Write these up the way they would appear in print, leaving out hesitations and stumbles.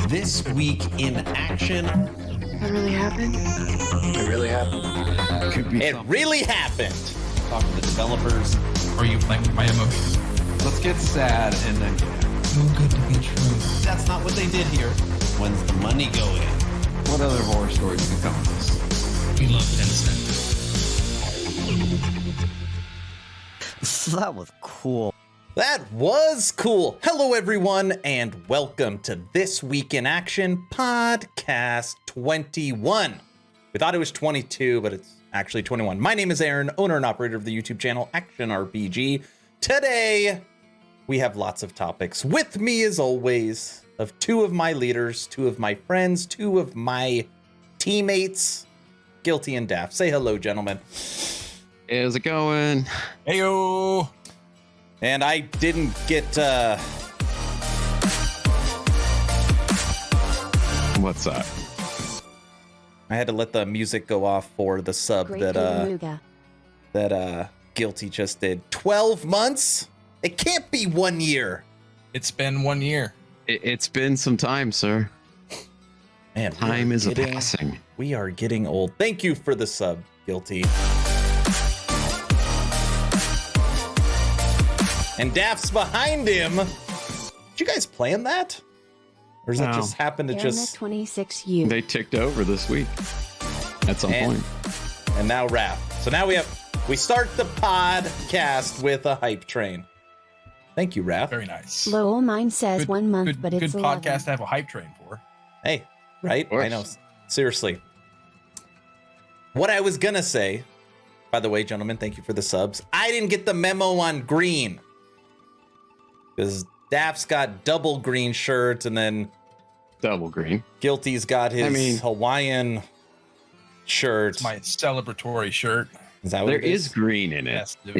This week in action. That really happened? It really happened. Could be It something. really happened. Talk to the developers. Are you playing with my emotions? Let's get sad and then so good to be true. That's not what they did here. When's the money going? What other horror stories can come with this? We love Tencent. That was cool. That was cool. Hello, everyone, and welcome to This Week in Action Podcast 21. We thought it was 22, but it's actually 21. My name is Aaron, owner and operator of the YouTube channel Action RPG. Today, we have lots of topics. With me, as always, of two of my leaders, two of my friends, two of my teammates, Guilty and Daft. Say hello, gentlemen. How's it going? Heyo! And I didn't get, What's up? I had to let the music go off for the sub that Guilty just did. 12 months? It can't be 1 year. It's been 1 year. It's been some time, sir. Man, Time is passing. We are getting old. Thank you for the sub, Guilty. And Daft's behind him. Did you guys plan that? Or does that No. just happen to just... 26U. They ticked over this week at some point. And now Raph. So now we start the podcast with a hype train. Thank you, Raph. Very nice. Lowell, mine says Good- 1 month, good, but it's good 11. podcast to have a hype train for. Hey, right? Of course. I know. Seriously. What I was gonna say, by the way, gentlemen, thank you for the subs. I didn't get the memo on green. Because Daft's got double green shirts, and then Double green. Guilty's got his I Hawaiian shirt. It's my celebratory shirt. Is that what There it is green in it. Festive.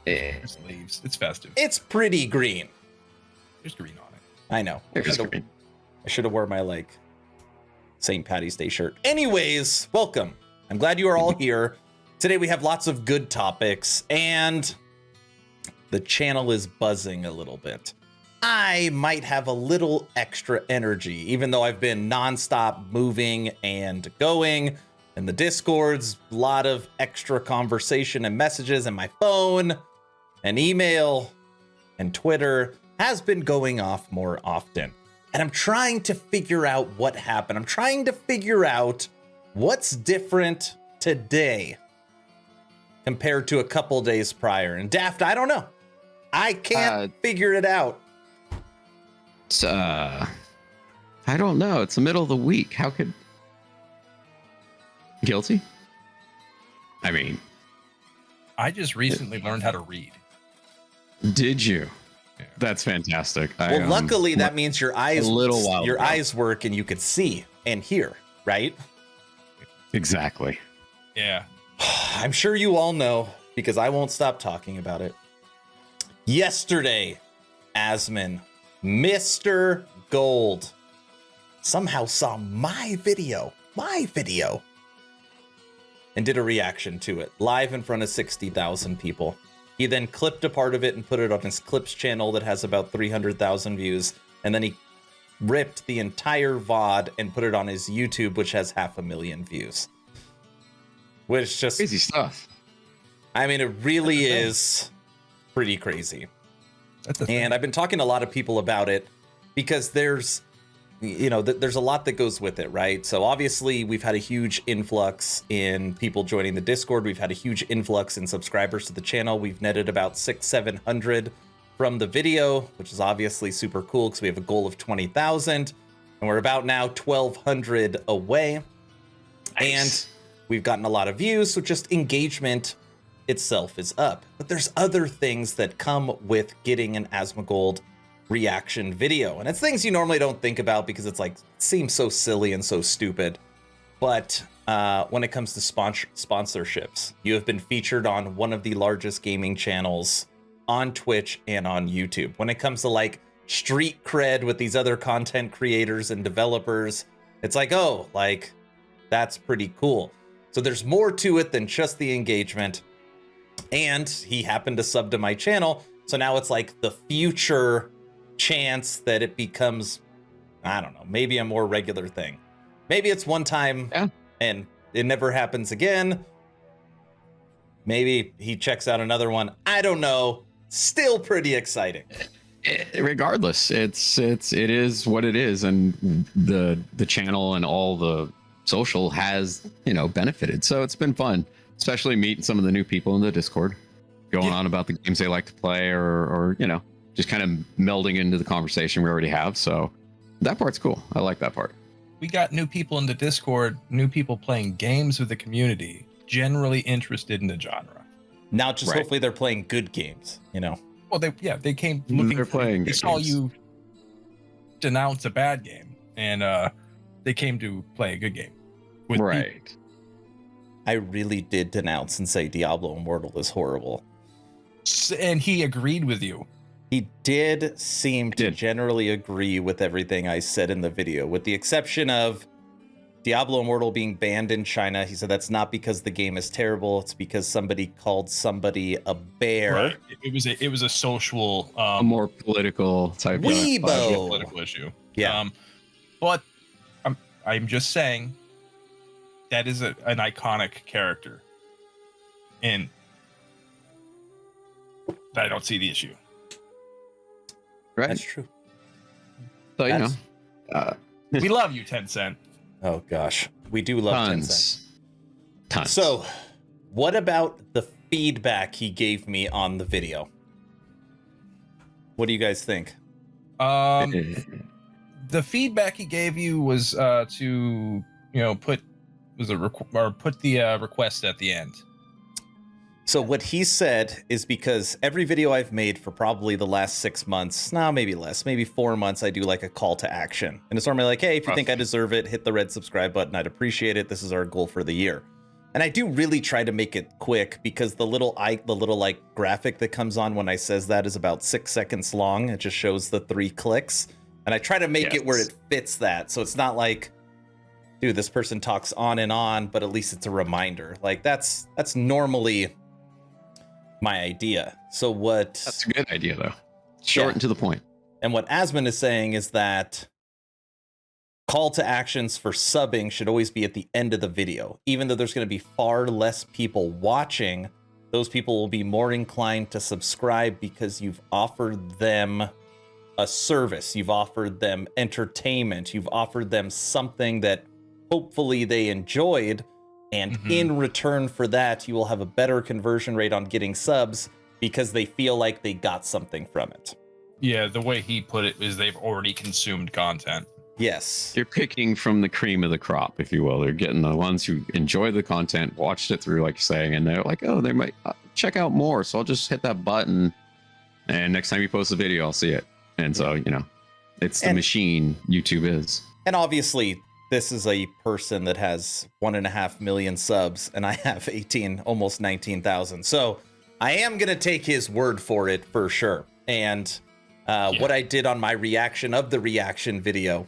Eh, There's leaves. It's festive. It's pretty green. There's green on it. I know. There's green. I should have worn my St. Patty's Day shirt. Anyways, welcome. I'm glad you are all here. Today we have lots of good topics, and the channel is buzzing a little bit. I might have a little extra energy, even though I've been nonstop moving and going. And the Discord's a lot of extra conversation and messages, and my phone and email and Twitter has been going off more often. And I'm trying to figure out what happened. I'm trying to figure out what's different today compared to a couple days prior. And Daft, I don't know. I can't figure it out. It's, I don't know. It's the middle of the week. How could... Guilty? I mean, I just recently learned how to read. did you? Yeah. That's fantastic. Well, luckily that means your eyes, a little while your ago. eyes work and you could see and hear, right? Exactly. Yeah. I'm sure you all know because I won't stop talking about it. Yesterday, Asmon, Mr. Gold, somehow saw my video, and did a reaction to it live in front of 60,000 people. He then clipped a part of it and put it on his Clips channel that has about 300,000 views. And then he ripped the entire VOD and put it on his YouTube, which has 500,000 views. Which just, Crazy stuff. I mean, it really That's the thing. is pretty crazy. That's the thing. And I've been talking to a lot of people about it because there's, there's a lot that goes with it, right? So obviously we've had a huge influx in people joining the Discord. We've had a huge influx in subscribers to the channel. We've netted about 600-700 from the video, which is obviously super cool because we have a goal of 20,000 and we're about now 1,200 away. Nice. And we've gotten a lot of views. So just engagement itself is up, but there's other things that come with getting an ASMONGOLD reaction video, and it's things you normally don't think about because it's it seems so silly and so stupid. But when it comes to sponsorships, you have been featured on one of the largest gaming channels on Twitch and on YouTube. When it comes to street cred with these other content creators and developers, it's that's pretty cool. So there's more to it than just the engagement. And he happened to sub to my channel, so now it's the future chance that it becomes I don't know, maybe a more regular thing. Maybe it's one time and it never happens again. Maybe he checks out another one. I don't know. Still pretty exciting. Regardless, it is what it is, and the channel and all the social has benefited. So it's been fun, especially meeting some of the new people in the Discord, going on about the games they like to play, or just kind of melding into the conversation we already have. So that part's cool. I like that part. We got new people in the Discord, new people playing games with the community, generally interested in the genre. Now, just hopefully they're playing good games, Well, they came looking. They're playing. They saw you denounce a bad game, and they came to play a good game. With people. I really did denounce and say Diablo Immortal is horrible. And he agreed with you. He did seem to generally agree with everything I said in the video, with the exception of Diablo Immortal being banned in China. He said that's not because the game is terrible. It's because somebody called somebody a bear. Right. It was a social, a more political type Weebo. Political issue. Yeah. But I'm just saying that is an iconic character, and I don't see the issue. Right. That's true. So we love you, Tencent. Oh gosh, we do love Tencent. Tons. So, what about the feedback he gave me on the video? What do you guys think? The feedback he gave you was to put the request at the end. So what he said is, because every video I've made for probably the last 6 months, maybe less, maybe 4 months, I do like a call to action. And it's normally like, hey, if you think I deserve it, hit the red subscribe button. I'd appreciate it. This is our goal for the year. And I do really try to make it quick, because the little like graphic that comes on when I says that is about 6 seconds long. It just shows the 3 clicks. And I try to make it where it fits that. So it's not like, dude, this person talks on and on, but at least it's a reminder. Like that's normally my idea. So that's a good idea, though. Short and to the point. And what Asmon is saying is that call to actions for subbing should always be at the end of the video. Even though there's going to be far less people watching, those people will be more inclined to subscribe because you've offered them a service, you've offered them entertainment, you've offered them something that hopefully they enjoyed. And in return for that, you will have a better conversion rate on getting subs because they feel like they got something from it. Yeah, the way he put it is they've already consumed content. Yes. You're picking from the cream of the crop, if you will. They're getting the ones who enjoy the content, watched it through, like you're saying, and they're like, oh, they might check out more. So I'll just hit that button, and next time you post a video, I'll see it. And so, it's the machine YouTube is. And obviously, this is a person that has 1.5 million subs, and I have almost 19,000. So I am going to take his word for it for sure. And what I did on my reaction of the reaction video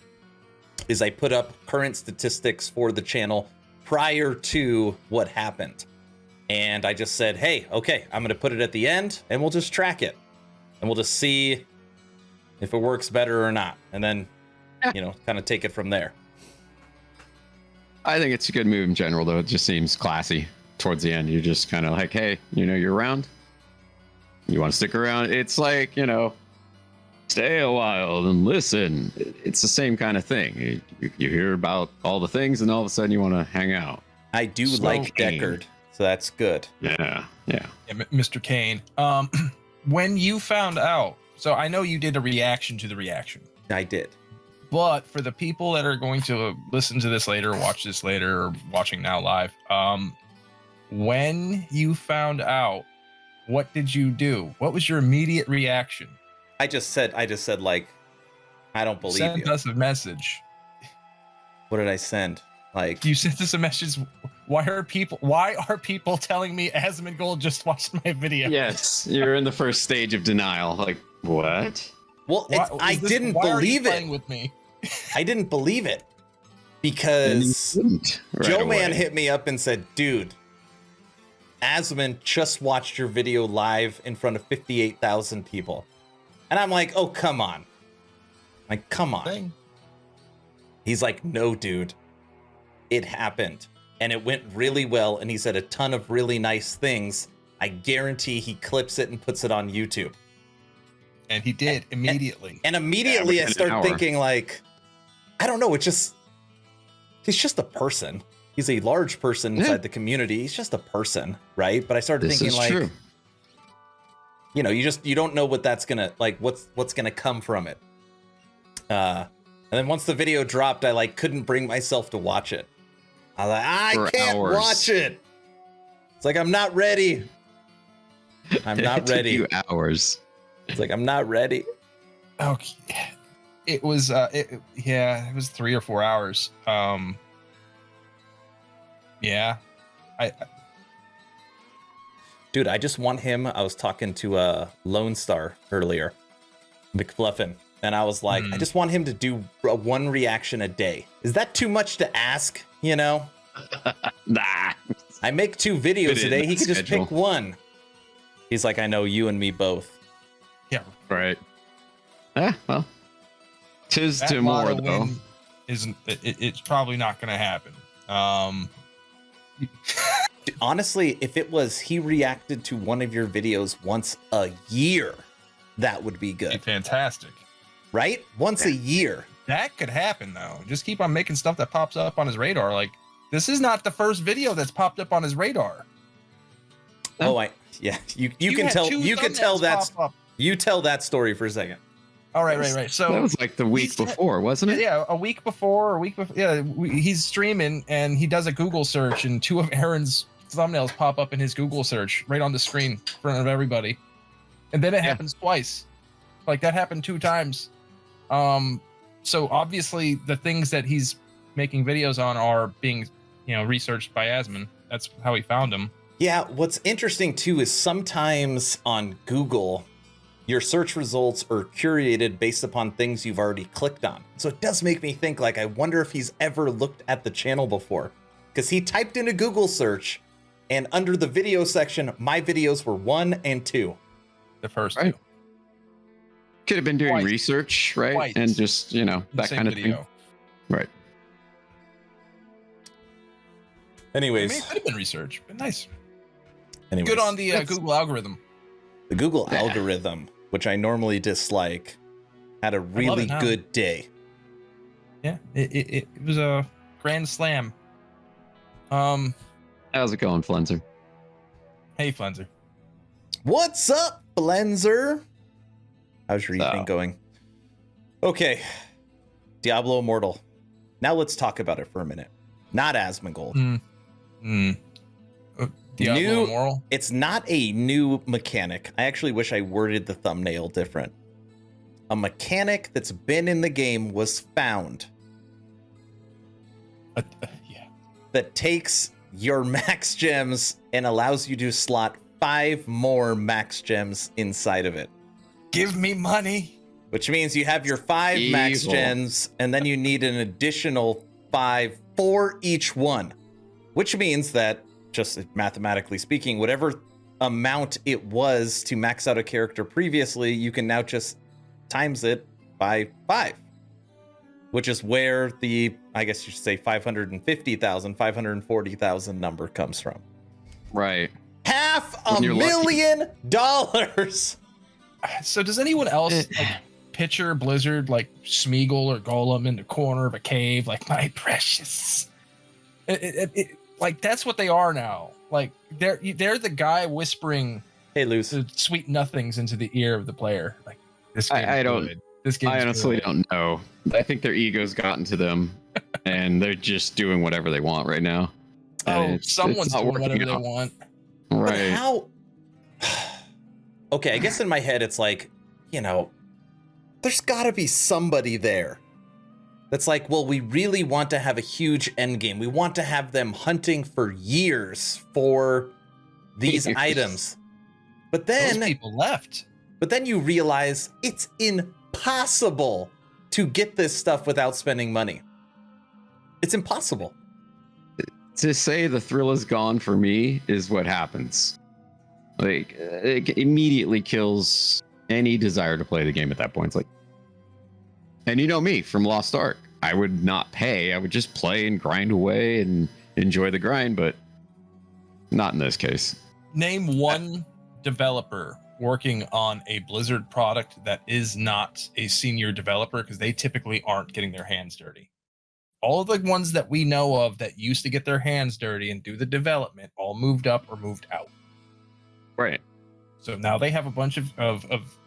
is I put up current statistics for the channel prior to what happened. And I just said, hey, okay, I'm going to put it at the end, and we'll just track it. And we'll just see if it works better or not. And then, kind of take it from there. I think it's a good move in general, though. It just seems classy towards the end. You're just kind of like, hey, you're around. You want to stick around? It's like, stay a while and listen. It's the same kind of thing. You hear about all the things, and all of a sudden you want to hang out. I do like Deckard, so that's good. Yeah. Mr. Kane, when you found out, so I know you did a reaction to the reaction. I did. But for the people that are going to listen to this later, watch this later, or watching now live, when you found out, what did you do? What was your immediate reaction? I just said like, I don't believe you. Send us a message. What did I send? Like, you sent us a message. Why are people telling me ASMONGOLD just watched my video? Yes, you're in the first stage of denial. Like, what? Well, I didn't believe it. With me? I didn't believe it because Joe Man hit me up and said, dude, Asmon just watched your video live in front of 58,000 people. And I'm like, oh, come on. Like, come on. He's like, no, dude, it happened. And it went really well. And he said a ton of really nice things. I guarantee he clips it and puts it on YouTube. And he did immediately. And immediately I start thinking like, I don't know. He's just a person. He's a large person inside the community. He's just a person, right? But I started thinking like, true. You know, you don't know what that's gonna like. What's gonna come from it? And then once the video dropped, I like couldn't bring myself to watch it. I was like, I can't watch it. It's like I'm not ready. I'm not ready. It took you hours. It's like I'm not ready. Okay. It was it was 3 or 4 hours. Yeah. Dude, I just want him. I was talking to Lone Star earlier, McFluffin, and I was like, I just want him to do one reaction a day. Is that too much to ask? You know? Nah. I make 2 videos a day. He could just pick one. He's like, I know you and me both. Yeah. Right. Well, tis to more though. It's probably not going to happen. Honestly, if it was he reacted to one of your videos once a year, that would be good. Fantastic. Right? Once a year. That could happen though. Just keep on making stuff that pops up on his radar. Like, this is not the first video that's popped up on his radar. Oh, you can tell that. You tell that story for a second. All right. So that was like the week before, wasn't it? Yeah, a week before. Yeah, he's streaming and he does a Google search, and 2 of Aaron's thumbnails pop up in his Google search right on the screen in front of everybody, and then it happens twice. Like that happened 2 times. So obviously the things that he's making videos on are being, researched by Asmon. That's how he found them. Yeah. What's interesting too is sometimes on Google, your search results are curated based upon things you've already clicked on. So it does make me think, like, I wonder if he's ever looked at the channel before. Because he typed in a Google search, and under the video section, my videos were 1 and 2. The first right. 2. Could have been doing research, right? Twice. And just, that kind of thing. Right. I Anyways. mean, it could have been research, but nice. Anyways. Good on the Google algorithm. The Google algorithm, which I normally dislike, had a really good day. Yeah, it was a grand slam. How's it going, Flenser? Hey, Flenser. What's up, Flenser? How's your evening going? Okay, Diablo Immortal. Now let's talk about it for a minute. Not ASMONGOLD. Diablo Immortal? It's not a new mechanic. I actually wish I worded the thumbnail different. A mechanic that's been in the game was found. That takes your max gems and allows you to slot 5 more max gems inside of it. Give me money. Which means you have your 5 max gems, and then you need an additional 5 for each one. Which means that, just mathematically speaking, whatever amount it was to max out a character previously, you can now just times it by 5. Which is where the, I guess you should say, 550,000, 540,000 number comes from. Right. $500,000. So does anyone else picture Blizzard like Smeagol or Golem in the corner of a cave, like, my precious? Like, that's what they are now. Like, they're the guy whispering, "Hey, Luce," sweet nothings into the ear of the player. Like, this game I is don't. good. This game. I honestly don't know. I think their ego's gotten to them, and they're just doing whatever they want right now. Someone's doing whatever they want. But Right. how? Okay, I guess in my head it's like, there's got to be somebody there that's like, well, we really want to have a huge end game. We want to have them hunting for years for these items. But then those people left. But then you realize it's impossible to get this stuff without spending money. It's impossible. To say the thrill is gone for me is what happens. Like, it immediately kills any desire to play the game at that point. It's like, and you know me from Lost Ark. I would not pay. I would just play and grind away and enjoy the grind, but not in this case. Name one developer working on a Blizzard product that is not a senior developer, because they typically aren't getting their hands dirty. All of the ones that we know of that used to get their hands dirty and do the development all moved up or moved out. Right. So now they have a bunch of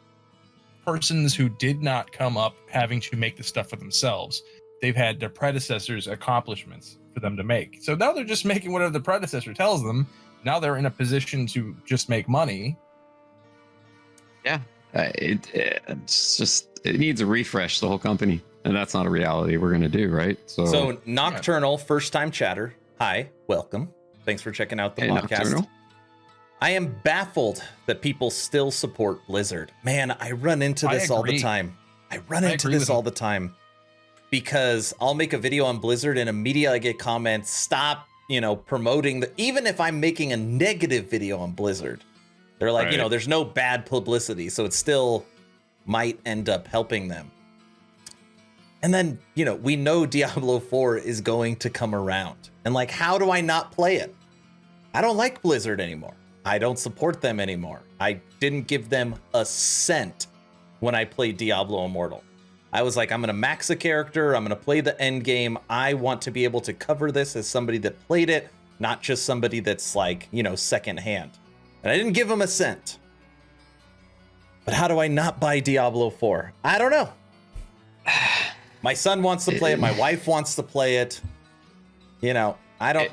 persons who did not come up having to make the stuff for themselves. They've had their predecessors' accomplishments for them to make. So now they're just making whatever the predecessor tells them. Now they're in a position to just make money. Yeah. It's just, it needs a refresh, the whole company. And that's not a reality we're going to do, right? So Nocturnal, first time chatter. Hi, welcome. Thanks for checking out the podcast. Nocturnal. I am baffled that people still support Blizzard. Man, I run into this all the time. I run into this all the time because I'll make a video on Blizzard and immediately I get comments, stop, promoting even if I'm making a negative video on Blizzard. They're like, right. There's no bad publicity, so it still might end up helping them. And then, we know Diablo 4 is going to come around. And like, how do I not play it? I don't like Blizzard anymore. I don't support them anymore. I didn't give them a cent when I played Diablo Immortal. I was like, I'm going to max a character. I'm going to play the end game. I want to be able to cover this as somebody that played it, not just somebody that's like, secondhand. And I didn't give them a cent. But how do I not buy Diablo 4? I don't know. My son wants to play it. My wife wants to play it. I don't.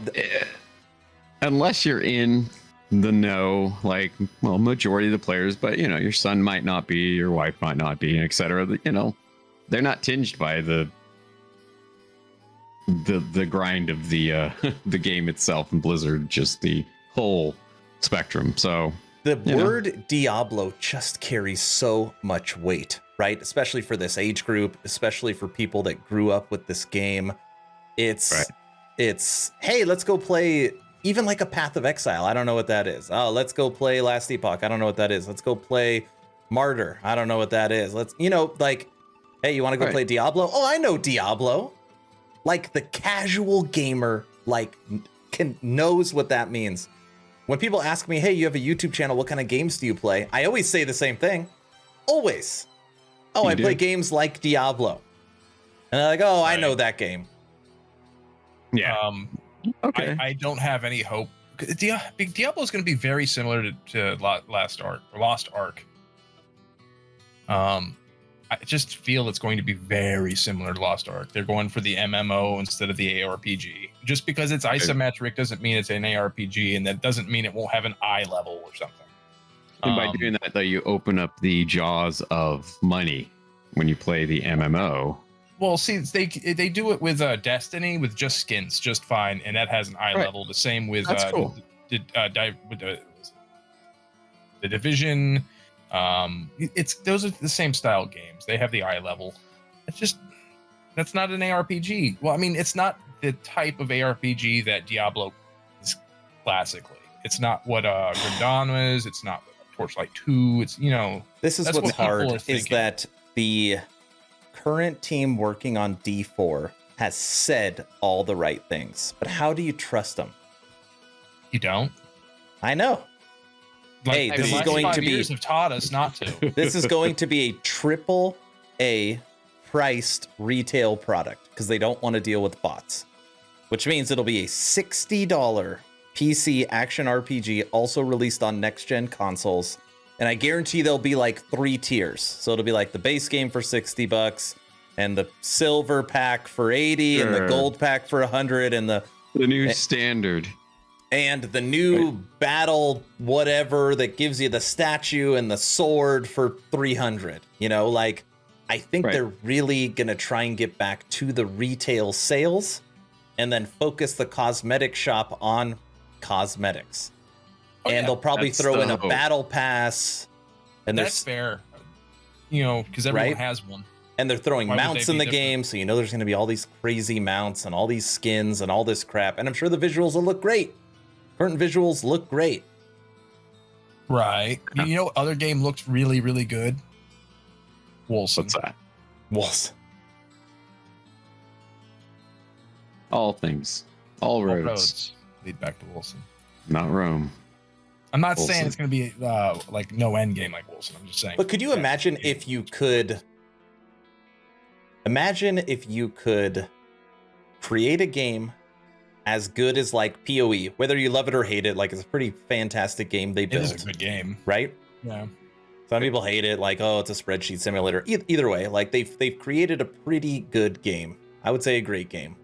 Unless you're in the know, majority of the players, but your son might not be, your wife might not be, etc. They're not tinged by the grind of the the game itself and Blizzard, just the whole spectrum. So the word Diablo just carries so much weight, right? Especially for this age group, especially for people that grew up with this game. It's hey, let's go play even like a Path of Exile. I don't know what that is. Oh, let's go play Last Epoch. I don't know what that is. Let's go play Martyr. I don't know what that is. Let's, hey, you want to go play Diablo? Oh, I know Diablo. Like the casual gamer, knows what that means. When people ask me, hey, you have a YouTube channel, what kind of games do you play? I always say the same thing. Always. Oh, I play games like Diablo. And they're like, oh, I know that game. Yeah. Okay. I don't have any hope. Diablo is going to be very similar to Lost Ark. I just feel it's going to be very similar to Lost Ark. They're going for the MMO instead of the ARPG. Just because it's isometric doesn't mean it's an ARPG, and that doesn't mean it won't have an eye level or something. And by doing that, though, you open up the jaws of money when you play the MMO. Well, see, they do it with Destiny with just skins, just fine, and that has an eye level. The same with cool. the Division. Those are the same style games. They have the eye level. That's not an ARPG. Well, I mean, it's not the type of ARPG that Diablo is classically. It's not what Gridon is. It's not what Torchlight 2. It's this is what's hard is that the current team working on D4 has said all the right things, but how do you trust them? You don't. I know. Hey, this is going to be. Years have taught us not to. This is going to be a AAA priced retail product because they don't want to deal with bots, which means it'll be a $60 PC action RPG, also released on next gen consoles. And I guarantee there'll be like 3 tiers. So it'll be like the base game for $60 and the silver pack for 80 and the gold pack for 100 and the new standard. And the new battle whatever that gives you the statue and the sword for 300. I think they're really going to try and get back to the retail sales and then focus the cosmetic shop on cosmetics. And they'll probably throw in a battle pass. And that's fair. Because everyone has one. And they're throwing mounts in the game. So there's going to be all these crazy mounts and all these skins and all this crap. And I'm sure the visuals will look great. Current visuals look great. Right. Other game looks really, really good? Wolcen. What's that? Wolcen. All things. All All roads. roads lead back to Wilson. Not Rome. I'm not Wilson. saying it's going to be like no end game like Wilson. I'm just saying. But could you imagine if you could create a game as good as like PoE, whether you love it or hate it, like it's a pretty fantastic game they It built, is a good game. right? Yeah. Some people hate it, like, oh, it's a spreadsheet simulator. Either way, like they've created a pretty good game. I would say a great game.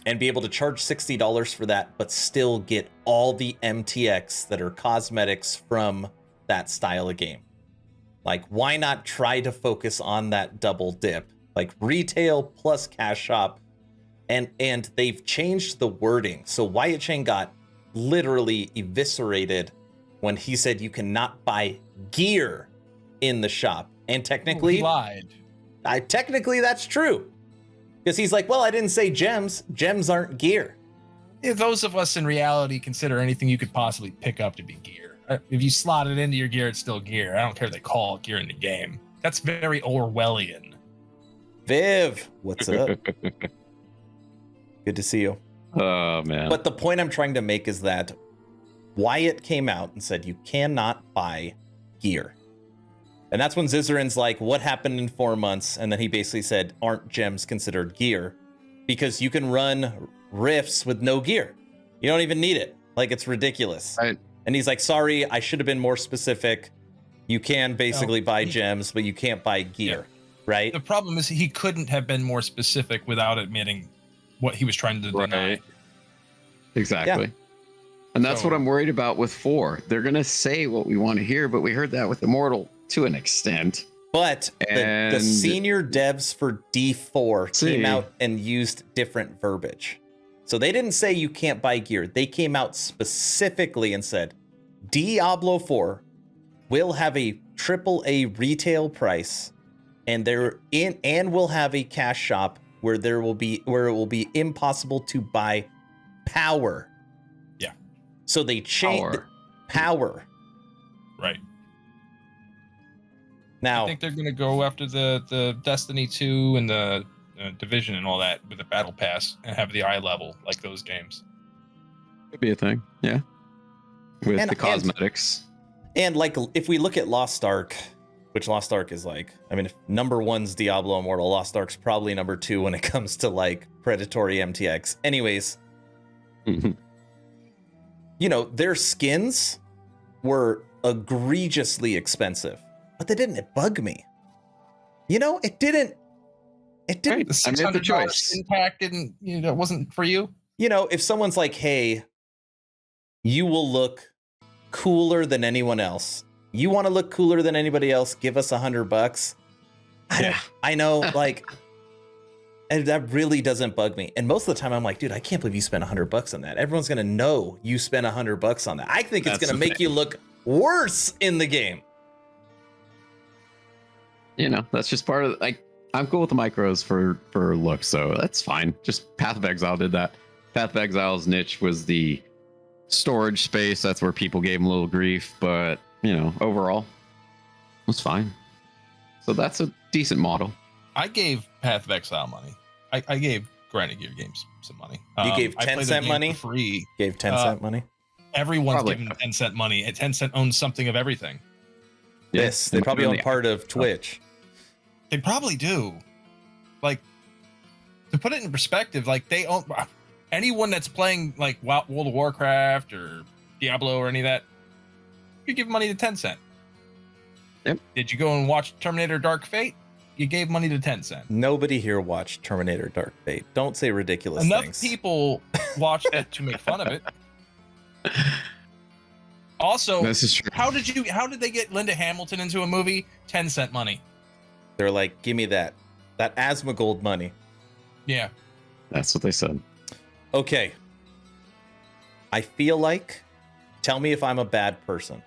And be able to charge $60 for that, but still get all the MTX that are cosmetics from that style of game. Like, why not try to focus on that double dip? Like retail plus cash shop. And they've changed the wording. So Wyatt Chang got literally eviscerated when he said you cannot buy gear in the shop. And technically, he lied. Technically that's true. Because he's like, well, I didn't say gems. Gems aren't gear. Yeah, those of us in reality consider anything you could possibly pick up to be gear. If you slot it into your gear, it's still gear. I don't care if they call it gear in the game. That's very Orwellian. Viv, what's up? Good to see you. Oh, man. But the point I'm trying to make is that Wyatt came out and said you cannot buy gear. And that's when Zizarin's like, what happened in 4 months? And then he basically said, aren't gems considered gear? Because you can run rifts with no gear. You don't even need it. Like, it's ridiculous. Right. And he's like, sorry, I should have been more specific. You can basically buy gems, but you can't buy gear, right? The problem is he couldn't have been more specific without admitting what he was trying to deny. Right. Exactly. Yeah. And that's So- what I'm worried about with 4. They're going to say what we want to hear, but we heard that with Immortal to an extent. But the And- senior devs for D4 came See. out and used different verbiage. So they didn't say you can't buy gear. They came out specifically and said Diablo 4 will have a AAA retail price, and will have a cash shop where it will be impossible to buy power. Yeah. So they changed power. Right. Now I think they're going to go after the Destiny 2 and the Division and all that with the Battle Pass and have the eye level like those games. Could be a thing. Yeah. With And- the cosmetics. And like, if we look at Lost Ark, which Lost Ark is like, I mean, if number one's Diablo Immortal, Lost Ark's probably number 2 when it comes to like predatory MTX. Anyways, Mhm. you know, their skins were egregiously expensive, but they didn't bug me. You know, it didn't. Right. The I made the $600 choice. impact didn't, it wasn't for you. You know, if someone's like, hey, you will look cooler than anyone else. You want to look cooler than anybody else? Give us $100. I know, like, and that really doesn't bug me. And most of the time, I'm like, dude, I can't believe you spent $100 on that. Everyone's gonna know you spent $100 on that. I think it's That's gonna the make thing. you look worse in the game. You know, that's just part of like I'm cool with the micros for looks, so that's fine. Just Path of Exile did that. Path of Exile's niche was the storage space. That's where people gave him a little grief, but you know, overall, it was fine. So that's a decent model. I gave Path of Exile money. I gave Grinding Gear Games some money. You gave I 10 played the cent game money? for free. Gave 10-cent money. Everyone's Probably. giving 10 cent money. And 10 cent owns something of everything. Yes, they and probably on own the- part of Twitch. They probably do. Like, to put it in perspective, like they own anyone that's playing like World of Warcraft or Diablo or any of that. You give money to 10 cent. Yep. Did you go and watch Terminator Dark Fate? You gave money to 10 cent. Nobody here watched Terminator Dark Fate. Don't say ridiculous Enough things. people watched it to make fun of it. Also, This is true. how did they get Linda Hamilton into a movie? 10 cent money. They're like, give me that ASMONGOLD money. Yeah. That's what they said. Okay. I feel like, tell me if I'm a bad person.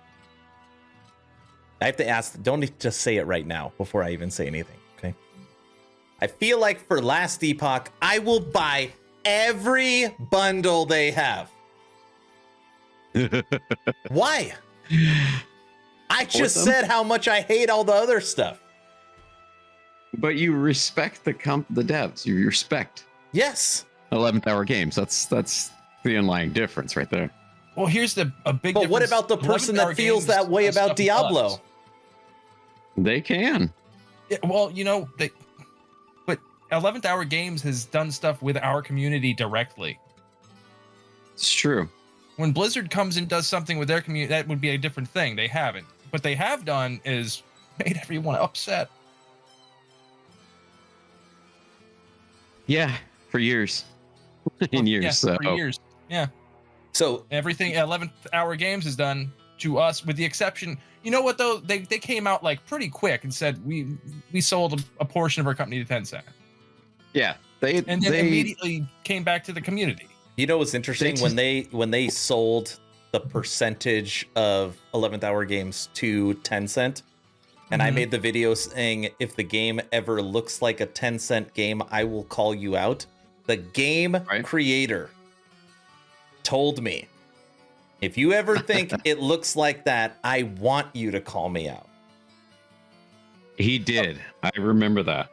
I have to ask, don't just say it right now before I even say anything, okay? I feel like for Last Epoch, I will buy every bundle they have. Why? I just them? said how much I hate all the other stuff. But you respect the devs. You respect. Yes. 11th hour games. That's the underlying difference right there. Well, here's a big. But what difference. about the person 11th Hour that feels Games that way does about stuff with Diablo? us. They can. Yeah, well, but 11th Hour Games has done stuff with our community directly. It's true. When Blizzard comes and does something with their community, that would be a different thing. They haven't. What they have done is made everyone upset. Yeah, for years. In years. Yeah, So. for years. Yeah. So Everything 11th Hour Games has done to us, with the exception. You know what though? They came out like pretty quick and said we sold a portion of our company to Tencent, Yeah, and then immediately came back to the community. you know what's interesting? When they sold the percentage of 11th Hour Games to Tencent, and I Mhm. made the video saying if the game ever looks like a Tencent game, I will call you out. The game creator told me, if you ever think it looks like that, I want you to call me out. He did. I remember that.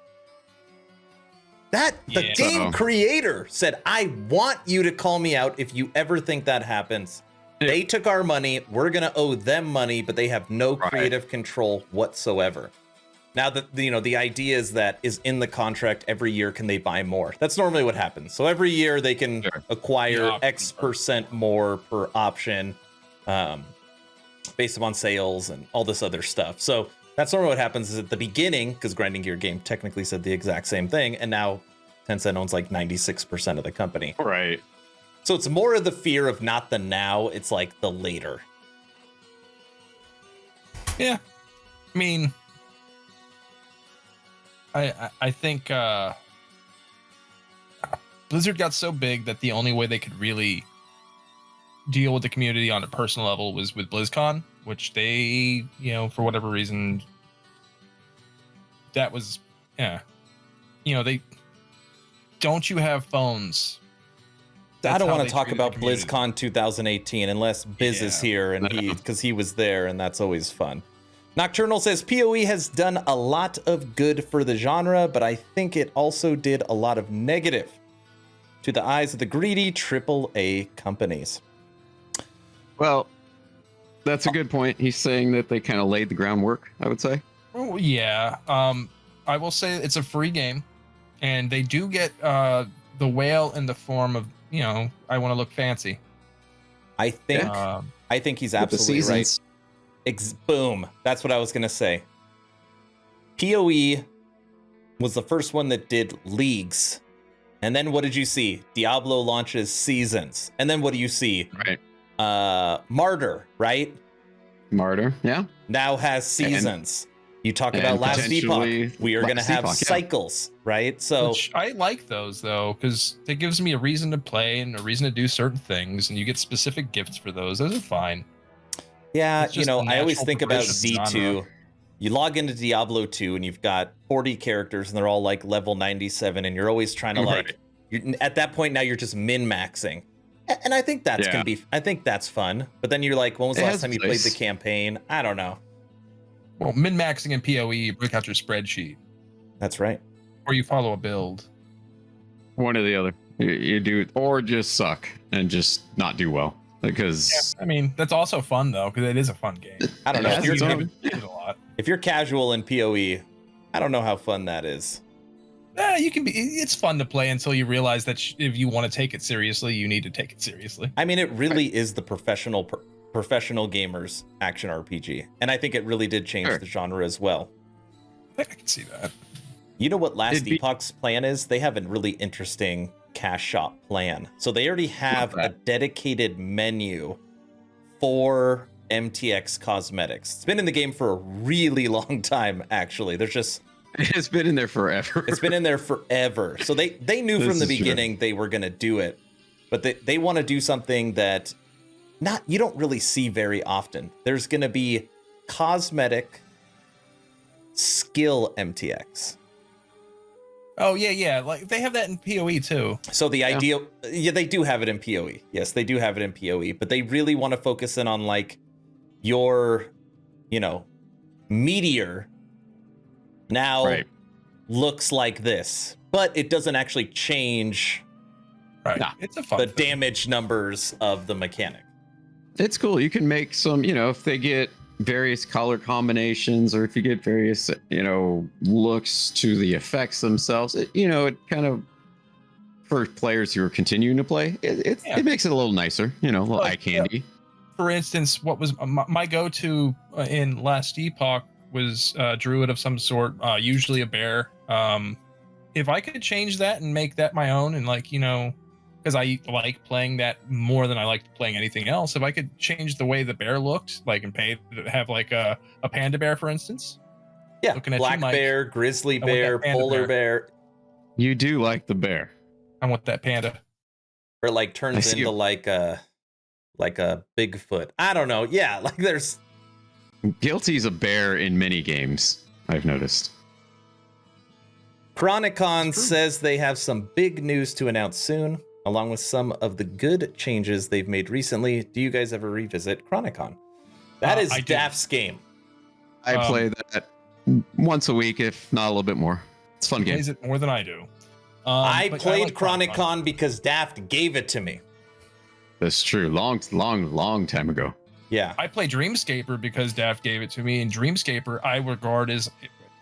The Yeah. game creator said, I want you to call me out if you ever think that happens. They took our money. We're going to owe them money, but they have no creative control whatsoever. Now that the idea is that is in the contract every year, can they buy more? That's normally what happens. So every year they can acquire X percent more per option based upon sales and all this other stuff. So that's normally what happens is at the beginning, because Grinding Gear Game technically said the exact same thing. And now Tencent owns like 96% of the company. Right. So it's more of the fear of not the now, it's like the later. Yeah, I mean, I think Blizzard got so big that the only way they could really deal with the community on a personal level was with BlizzCon, which they, for whatever reason, that was, they don't you have phones? I That's don't how want they to talk treated the about community. BlizzCon 2018 unless Biz is here and because he was there, and that's always fun. Nocturnal says PoE has done a lot of good for the genre, but I think it also did a lot of negative to the eyes of the greedy AAA companies. Well, that's a good point. He's saying that they kind of laid the groundwork, I would say. Oh, yeah. I will say it's a free game, and they do get the whale in the form of, I want to look fancy. I think he's absolutely right. Boom. That's what I was going to say. PoE was the first one that did leagues. And then what did you see? Diablo launches seasons. And then what do you see? Right. Martyr, right? Martyr, yeah. Now has seasons. You talk about Last Epoch. We are going to have cycles, right? So Which I like those, though, because it gives me a reason to play and a reason to do certain things, and you get specific gifts for those. Those are fine. yeah, It's just the I always natural think about progression of the D2. genre. You log into Diablo 2 and you've got 40 characters and they're all like level 97, and you're always trying to like, at that point now you're just min-maxing. And I think that's gonna be, I think that's fun. But then you're like, when was the last time you played the campaign? I don't know. Well, min-maxing in PoE, you break out your spreadsheet, That's right. or you follow a build. One or the other. You do, or just suck and just not do well. Because I mean, that's also fun though, because it is a fun game. I don't know. Yeah, If A lot. you're casual in PoE, I don't know how fun that is. You can be. It's fun to play until you realize that if you want to take it seriously, you need to take it seriously. I mean, it really is the professional gamers action RPG, and I think it really did change the genre as well. I can see that. You know what Last Epoch's plan is? They have a really interesting cash shop plan. So they already have a dedicated menu for MTX cosmetics. It's been in the game for a really long time, actually. There's just it's been in there forever. It's been in there forever. So they knew from the beginning they were going to do it. But they want to do something that you don't really see very often. There's going to be cosmetic skill MTX. Oh yeah. Like they have that in PoE too. So the idea, they do have it in PoE. Yes, they do have it in PoE, but they really want to focus in on like your, meteor now looks like this, but it doesn't actually change Right. Nah, It's a fun the thing. damage numbers of the mechanic. It's cool. You can make some, if they get various color combinations or if you get various, looks to the effects themselves, it kind of, for players who are continuing to play, it makes it a little nicer, a little eye candy. For instance, what was my go-to in last Epoch was druid of some sort, usually a bear. If I could change that and make that my own, and because I like playing that more than I liked playing anything else, if I could change the way the bear looked, and have a panda bear, for instance. Yeah, Looking at black you, Mike, bear, grizzly I want that bear, panda polar bear. You do like the bear. I want that panda. Or turns into like a Bigfoot. I don't know. Yeah, there's Guilty's a bear in many games, I've noticed. Chronicon says they have some big news to announce soon, along with some of the good changes they've made recently. Do you guys ever revisit Chronicon? That is Daft's game. I play that once a week, if not a little bit more. It's a fun game. Plays it more than I do. I But played like Chronicon because Daft gave it to me. That's true. Long time ago. Yeah. I play Dreamscaper because Daft gave it to me, and Dreamscaper I regard as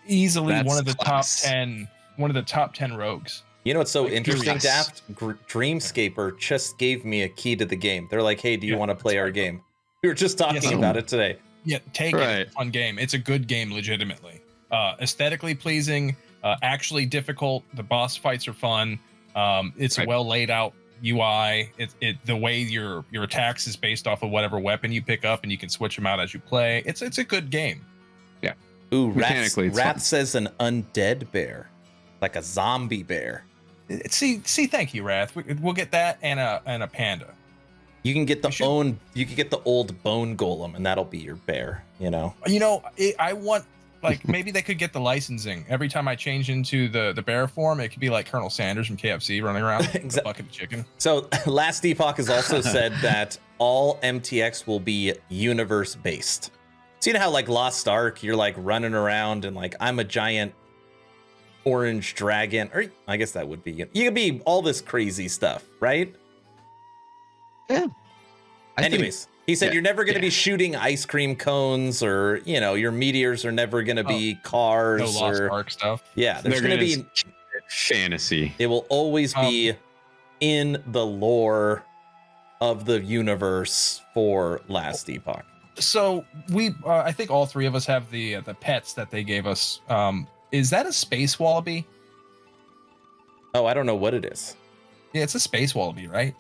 easily That's one of the class. top 10 rogues. You know what's so interesting, curious. Daft? Dreamscaper just gave me a key to the game. They're like, hey, do you want to play our game? We were just talking about it today. Yeah, take it. It's a fun game. It's a good game, legitimately. Aesthetically pleasing, actually difficult. The boss fights are fun. It's a well laid out UI. The way your attacks is based off of whatever weapon you pick up, and you can switch them out as you play. It's a good game. Yeah. Ooh, Mechanically, Rat says an undead bear, like a zombie bear. See, thank you, Wrath. We'll get that and a panda. You can get you can get the old bone golem, and that'll be your bear. I want maybe they could get the licensing. Every time I change into the bear form, it could be like Colonel Sanders from KFC running around with a bucket of chicken. So Last Epoch has also said that all MTX will be universe based. So you know how Lost Ark, you're running around and I'm a giant orange dragon, or I guess that would be you could be all this crazy stuff, right? Yeah. Anyways, he said you're never going to be shooting ice cream cones, or your meteors are never going to be cars. No Lost Ark stuff. Yeah, there's going to be fantasy. It will always be in the lore of the universe for Last Epoch. So I think all three of us have the pets that they gave us. Is that a space wallaby? Oh, I don't know what it is. Yeah, it's a space wallaby, right?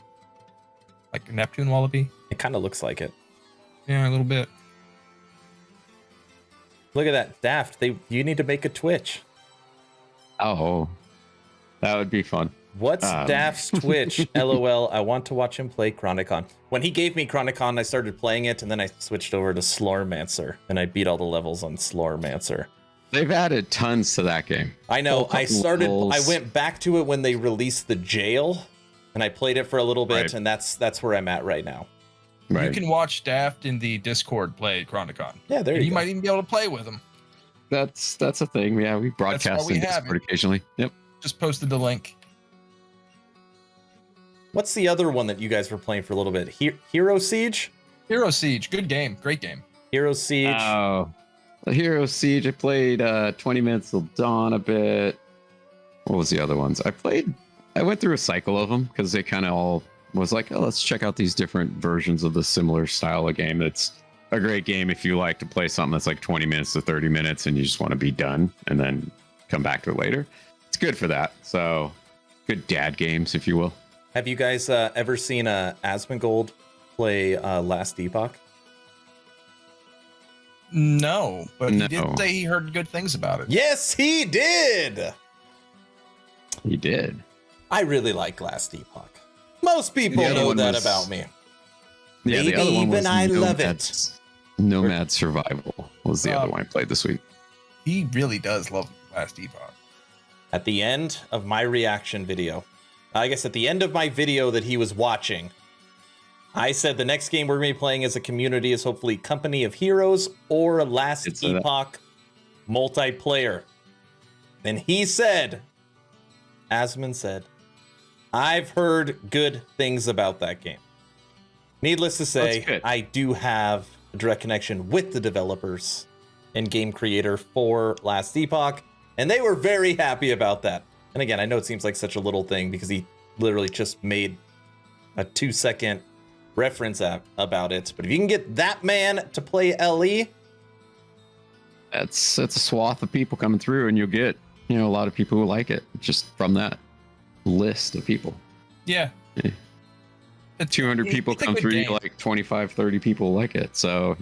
Like a Neptune wallaby? It kind of looks like it. Yeah, a little bit. Look at that, Daft. You need to make a Twitch. Oh, that would be fun. What's Daft's Twitch? LOL. I want to watch him play Chronicon. When he gave me Chronicon, I started playing it, and then I switched over to Slormancer, and I beat all the levels on Slormancer. They've added tons to that game. I know. I went back to it when they released the jail, and I played it for a little bit, and that's where I'm at right now. Right. You can watch Daft in the Discord play Chronicon. Yeah, there you go. might even be able to play with him. That's a thing. Yeah, we broadcast in Discord occasionally. Yep. Just posted the link. What's the other one that you guys were playing for a little bit? Hero Siege? Hero Siege. Good game. Great game. Hero Siege. Oh, Hero Siege. I played 20 minutes till dawn a bit. What was the other ones? I went through a cycle of them because they kind of all was like, oh, let's check out these different versions of the similar style of game. It's a great game if you like to play something that's like 20 minutes to 30 minutes and you just want to be done and then come back to it later. It's good for that. So good dad games, if you will. Have you guys ever seen ASMONGOLD play Last Epoch? No, but he did say he heard good things about it. Yes, he did. He did. I really like Last Epoch. Most people know that about me. Yeah, Maybe the other one was even I love it. Nomad Survival was the other one I played this week. He really does love Last Epoch. At the end of my reaction video, I guess at the end of my video that he was watching, I said the next game we're going to be playing as a community is hopefully Company of Heroes or Last Epoch multiplayer. And he said, Asmon said, I've heard good things about that game. Needless to say, I do have a direct connection with the developers and game creator for Last Epoch, and they were very happy about that. And again, I know it seems like such a little thing because he literally just made a 2-second reference about it. But if you can get that man to play LE, that's a swath of people coming through, and you'll get, a lot of people who like it just from that list of people. Yeah. 200 people come through, you like 25, 30 people like it. So,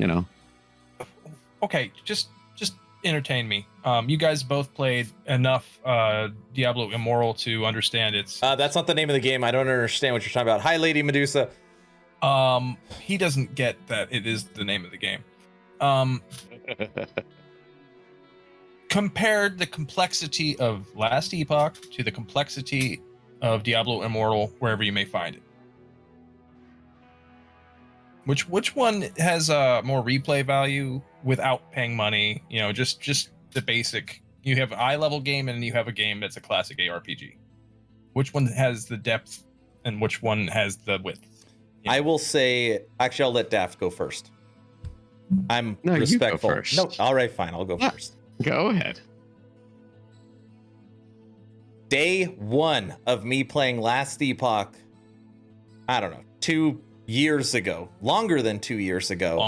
Okay, just entertain me. You guys both played enough Diablo Immortal to understand it's... that's not the name of the game. I don't understand what you're talking about. Hi, Lady Medusa. He doesn't get that it is the name of the game. Compared the complexity of Last Epoch to the complexity of Diablo Immortal, wherever you may find it. Which one has more replay value without paying money? Just the basic. You have an eye-level game and you have a game that's a classic ARPG. Which one has the depth and which one has the width? I will say, actually, I'll let Daft go first. I'm No, respectful. you go first. No, all right, fine. I'll go first. Go ahead. Day one of me playing Last Epoch, I don't know, 2 years ago, longer than 2 years ago,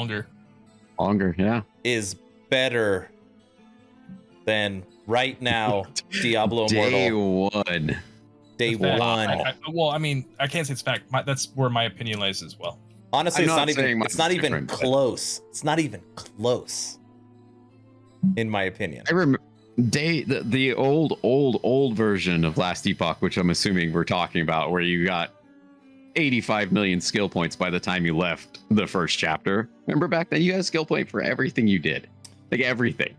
Longer, yeah. is better than right now Diablo Immortal. Day one. Day one. I can't say it's fact. That's where my opinion lies as well. Honestly, I'm it's not not even. saying It's not mine's even different, but- close. It's not even close, in my opinion. I remember the old version of Last Epoch, which I'm assuming we're talking about, where you got 85 million skill points by the time you left the first chapter. Remember back then, you had a skill point for everything you did, like everything.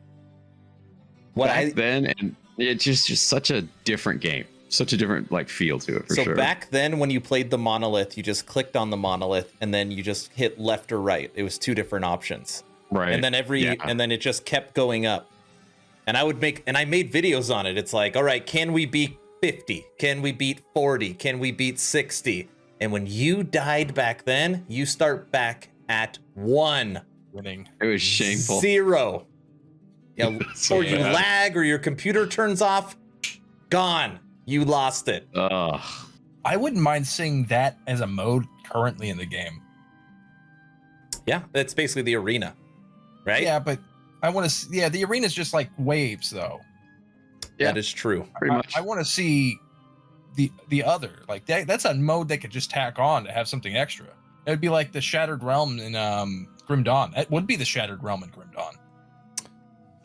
Back then, and it's just such a different game, such a different feel to it for sure. So back then, when you played the monolith, you just clicked on the monolith and then you just hit left or right. It was 2 different options, right? And then and then it just kept going up. And I made videos on it. It's like, all right, can we beat 50? Can we beat 40? Can we beat 60? And when you died back then, you start back at 1. Winning. It was shameful. 0. So or you bad. lag or your computer turns off. Gone. You lost it. Ugh. I wouldn't mind seeing that as a mode currently in the game. Yeah, that's basically the arena, right? Yeah, but I want to. Yeah, the arena's just like waves, though. Yeah. That is true. Pretty much. I want to see the other that's a mode they could just tack on to have something extra. It would be like the Shattered Realm in Grim Dawn. It would be the Shattered Realm in Grim Dawn.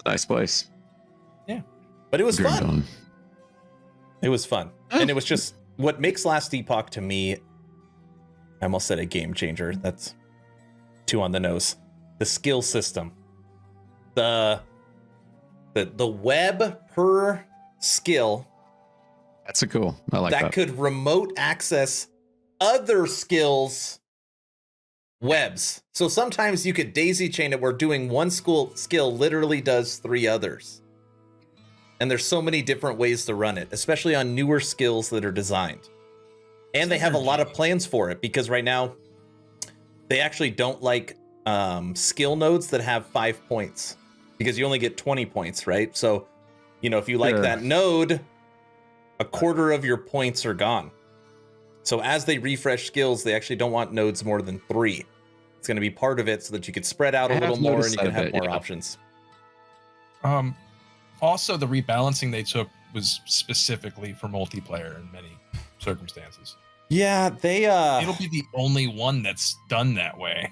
Nice place. But it was Grim fun. Dawn. It was fun. And it was just what makes Last Epoch to me, I almost said a game changer. That's too on the nose. The skill system. The web per skill That's a cool. I like that. that could remote access other skills webs. So sometimes you could daisy chain it where doing one skill literally does 3 others. And there's so many different ways to run it, especially on newer skills that are designed. And they have a lot of plans for it because right now they actually don't like skill nodes that have 5 points because you only get 20 points, right? So, if you like that node, a quarter of your points are gone. So as they refresh skills, they actually don't want nodes more than 3. It's going to be part of it so that you could spread out a little more and you can have more options. Also, the rebalancing they took was specifically for multiplayer in many circumstances. Yeah, they It'll be the only one that's done that way.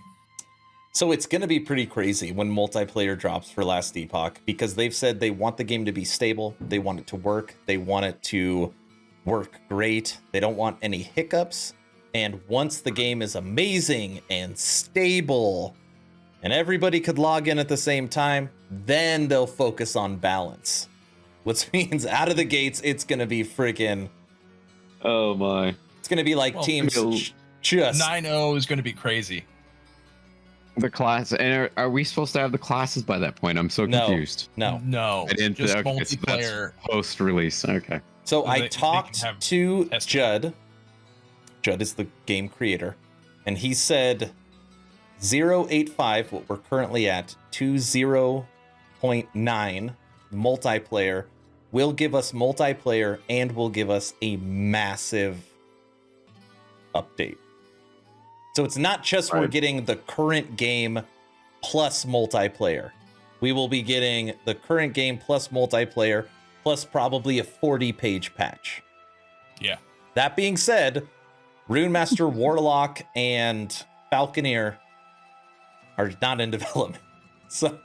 So it's going to be pretty crazy when multiplayer drops for Last Epoch because they've said they want the game to be stable. They want it to work. They want it to work great. They don't want any hiccups. And once the game is amazing and stable and everybody could log in at the same time, then they'll focus on balance. Which means out of the gates, it's going to be freaking... Oh my. It's going to be like teams just... 9-0 is going to be crazy. The class, and are we supposed to have the classes by that point? I'm so confused. No. I didn't. Just Okay, so multiplayer. that's post-release. Okay. So So I they talked can have to testing. Judd Judd is the game creator, and he said 0.85, what we're currently at, to 0.9 multiplayer will give us multiplayer and will give us a massive update. So it's not just we're getting the current game plus multiplayer. We will be getting the current game plus multiplayer plus probably a 40-page patch. Yeah. That being said, Runemaster, Warlock, and Falconeer are not in development. So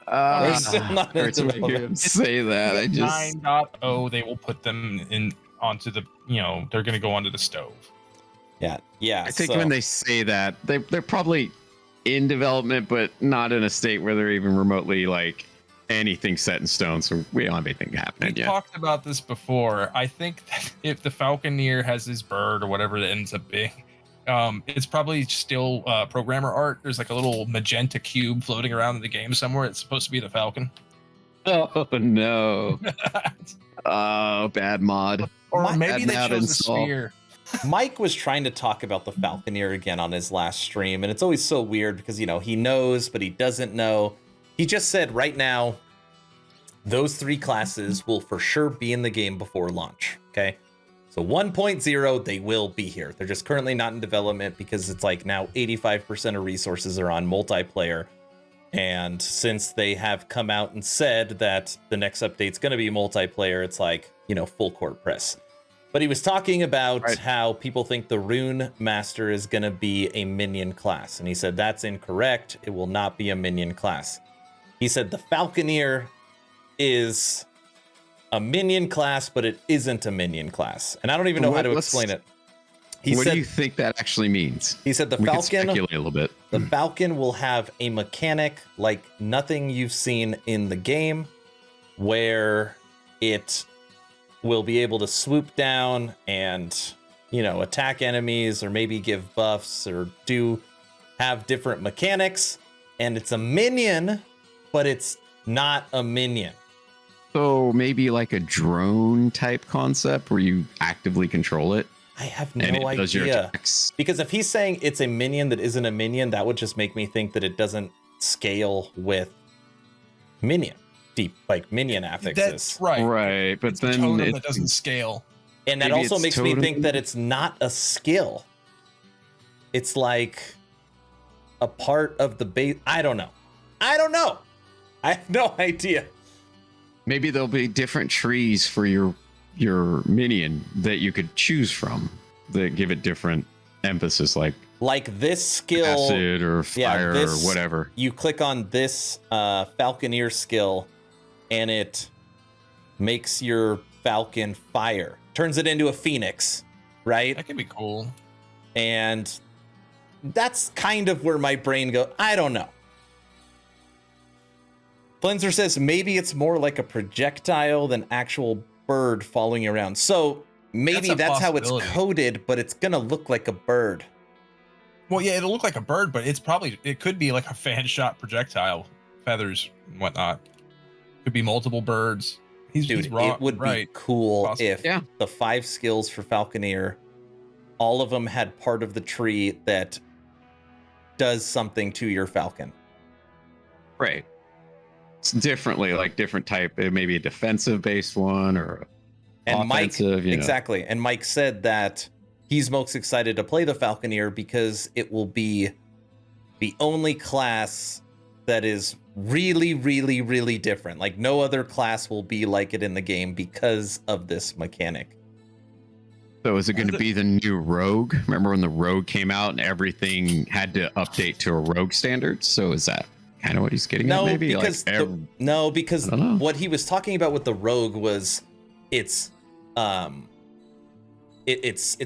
they're still not in hurts when I hear him development. say that. I just 9.0, they will put them in onto the, they're going to go onto the stove. Yeah. I think so- when they say that, they're probably in development, but not in a state where they're even remotely like anything set in stone. So we don't have anything happening We yet. talked about this before. I think that if the Falconeer has his bird or whatever it ends up being, it's probably still programmer art. There's like a little magenta cube floating around in the game somewhere. It's supposed to be the Falcon. Oh no! Oh, bad mod. Or maybe they Bad chose the install. sphere. Mike was trying to talk about the Falconeer again on his last stream, and it's always so weird because, he knows, but he doesn't know. He just said right now, those 3 classes will for sure be in the game before launch, okay? So 1.0, they will be here. They're just currently not in development because it's like now 85% of resources are on multiplayer. And since they have come out and said that the next update's going to be multiplayer, it's like, full court press. But he was talking about how people think the Rune Master is going to be a minion class. And he said that's incorrect. It will not be a minion class. He said the Falconeer is a minion class, but it isn't a minion class. And I don't even know how to explain it. What do you think that actually means? He said the We can Falcon, speculate a little bit. the Falcon will have a mechanic like nothing you've seen in the game, where it will be able to swoop down and, attack enemies or maybe give buffs or have different mechanics. And it's a minion, but it's not a minion. So maybe like a drone type concept where you actively control it. I have And no it does your idea. attacks. Because if he's saying it's a minion that isn't a minion, that would just make me think that it doesn't scale with minion affixes. That's right. Right, but It's a then totem that doesn't scale. And that Maybe also it's makes me totem- think that it's not a skill. It's like a part of the base. I don't know. I have no idea. maybe there'll be different trees for your minion that you could choose from that give it different emphasis, like This skill, acid or fire or whatever. You click on this Falconeer skill, and it makes your Falcon fire, turns it into a phoenix, right? That could be cool. And that's kind of where my brain goes. I don't know. Flinzer says maybe it's more like a projectile than actual bird following you around. So maybe that's how it's possibility. coded, but it's gonna look like a bird. Well, yeah, it'll look like a bird, but it could be like a fan shot projectile, feathers and whatnot. Could be multiple birds. He's Dude, wrong, it would right. be cool Possible. if Yeah. the 5 skills for Falconeer, all of them had part of the tree that does something to your Falcon. Right. It's differently, like different type. It may be a defensive based one or And Mike, offensive, you know. exactly. And Mike said that he's most excited to play the Falconeer because it will be the only class that is really, really, really different. Like no other class will be like it in the game because of this mechanic. So is it going to be the new Rogue? Remember when the Rogue came out and everything had to update to a Rogue standard? So is that kind of what he's getting No, at? Maybe because like because I don't know. what he was talking about with the Rogue was it's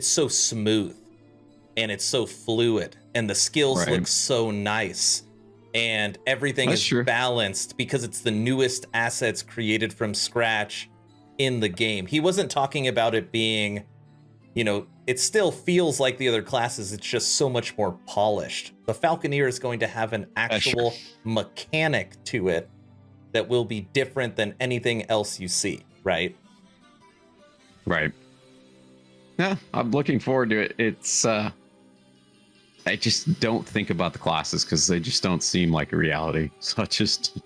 so smooth and it's so fluid and the skills Right. look so nice and everything That's is true. balanced because it's the newest assets created from scratch in the game. He wasn't talking about it being, it still feels like the other classes. It's just so much more polished. The Falconeer is going to have an actual mechanic to it that will be different than anything else you see, right? Right. Yeah, I'm looking forward to it. It's I just don't think about the classes because they just don't seem like a reality. So I just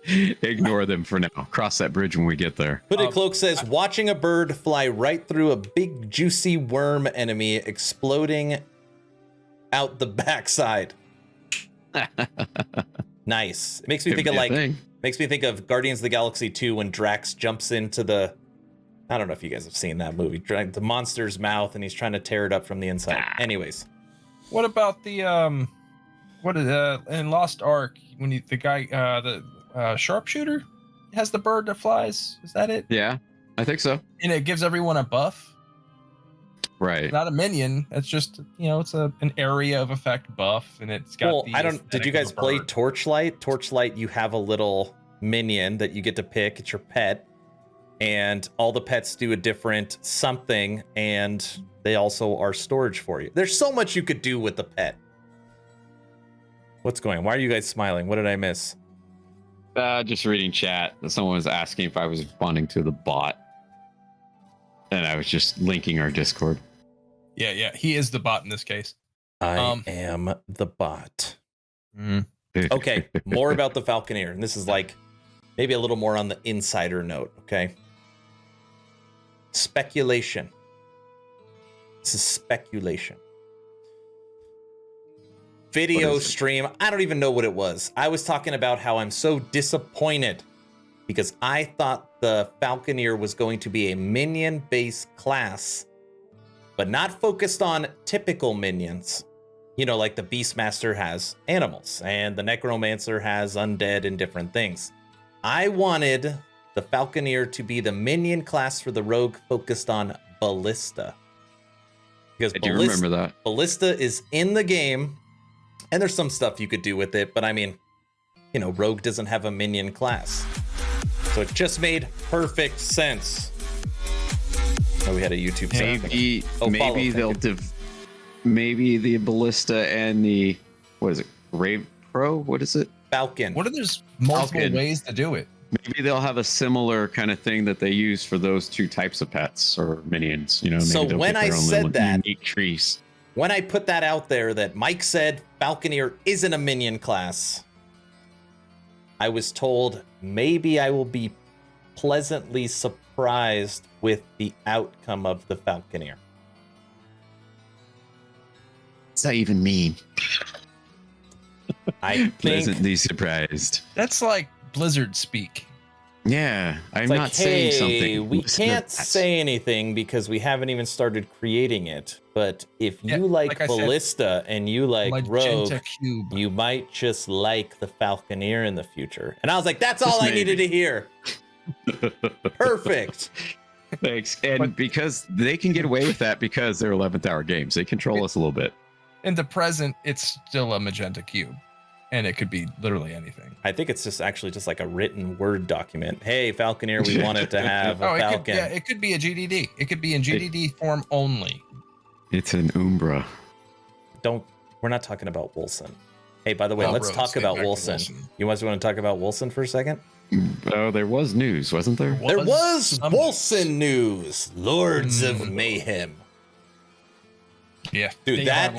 ignore them for now. Cross that bridge when we get there. Hooded Cloak says, watching a bird fly right through a big juicy worm enemy exploding out the backside. Nice. It makes me think of makes me think of Guardians of the Galaxy 2 when Drax jumps into the, I don't know if you guys have seen that movie, the monster's mouth, and he's trying to tear it up from the inside. Anyways. What about the in Lost Ark when the sharpshooter has the bird that flies? Is that it? Yeah, I think so. And it gives everyone a buff. Right. It's not a minion. It's just it's an area of effect buff, and it's got. Well, the I don't. Did you guys play Torchlight? Torchlight, you have a little minion that you get to pick. It's your pet, and all the pets do a different something, and they also are storage for you. There's so much you could do with the pet. What's going on? Why are you guys smiling? What did I miss? Just reading chat. Someone was asking if I was responding to the bot, and I was just linking our Discord. Yeah. He is the bot in this case. I am the bot. Okay, more about the Falconeer. And this is like maybe a little more on the insider note, okay? Speculation. This is speculation. Video stream. I don't even know what it was. I was talking about how I'm so disappointed because I thought the Falconeer was going to be a minion-based class, but not focused on typical minions. You know, like the Beastmaster has animals, and the Necromancer has undead and different things. I wanted the Falconeer to be the minion class for the rogue focused on Ballista. Because I do remember that. Ballista is in the game, and there's some stuff you could do with it, but I mean, you know, rogue doesn't have a minion class. So it just made perfect sense. Oh, we had a YouTube maybe they'll maybe the Ballista and the Rave Pro? What is it? Falcon. What if there's multiple ways to do it? Maybe they'll have a similar kind of thing that they use for those two types of pets or minions. You know, maybe so when I said that, unique trees. When I put that out there that Mike said Falconeer isn't a minion class, I was told maybe I will be pleasantly surprised with the outcome of the Falconeer. What's that even mean? I think pleasantly surprised. That's like Blizzard speak. Yeah, I'm like, not saying something. We can't say anything because we haven't even started creating it. But if you like Ballista and you like Rogue, you might just like the Falconeer in the future. And I was like, that's all I needed to hear. Perfect. Thanks. And because they can get away with that because they're 11th hour games, they control us a little bit. In the present, it's still a magenta cube, and it could be literally anything. I think it's just actually just like a written Word document. Hey, Falconeer, we wanted to have a Falcon. It could be a GDD. It could be in GDD form only. It's an Umbra. We're not talking about Wilson. Hey, by the way, let's talk about Wilson. You guys want to talk about Wilson for a second? Oh, there was news, wasn't there? There was Wilson news. Lords of Mayhem. Yeah, dude, that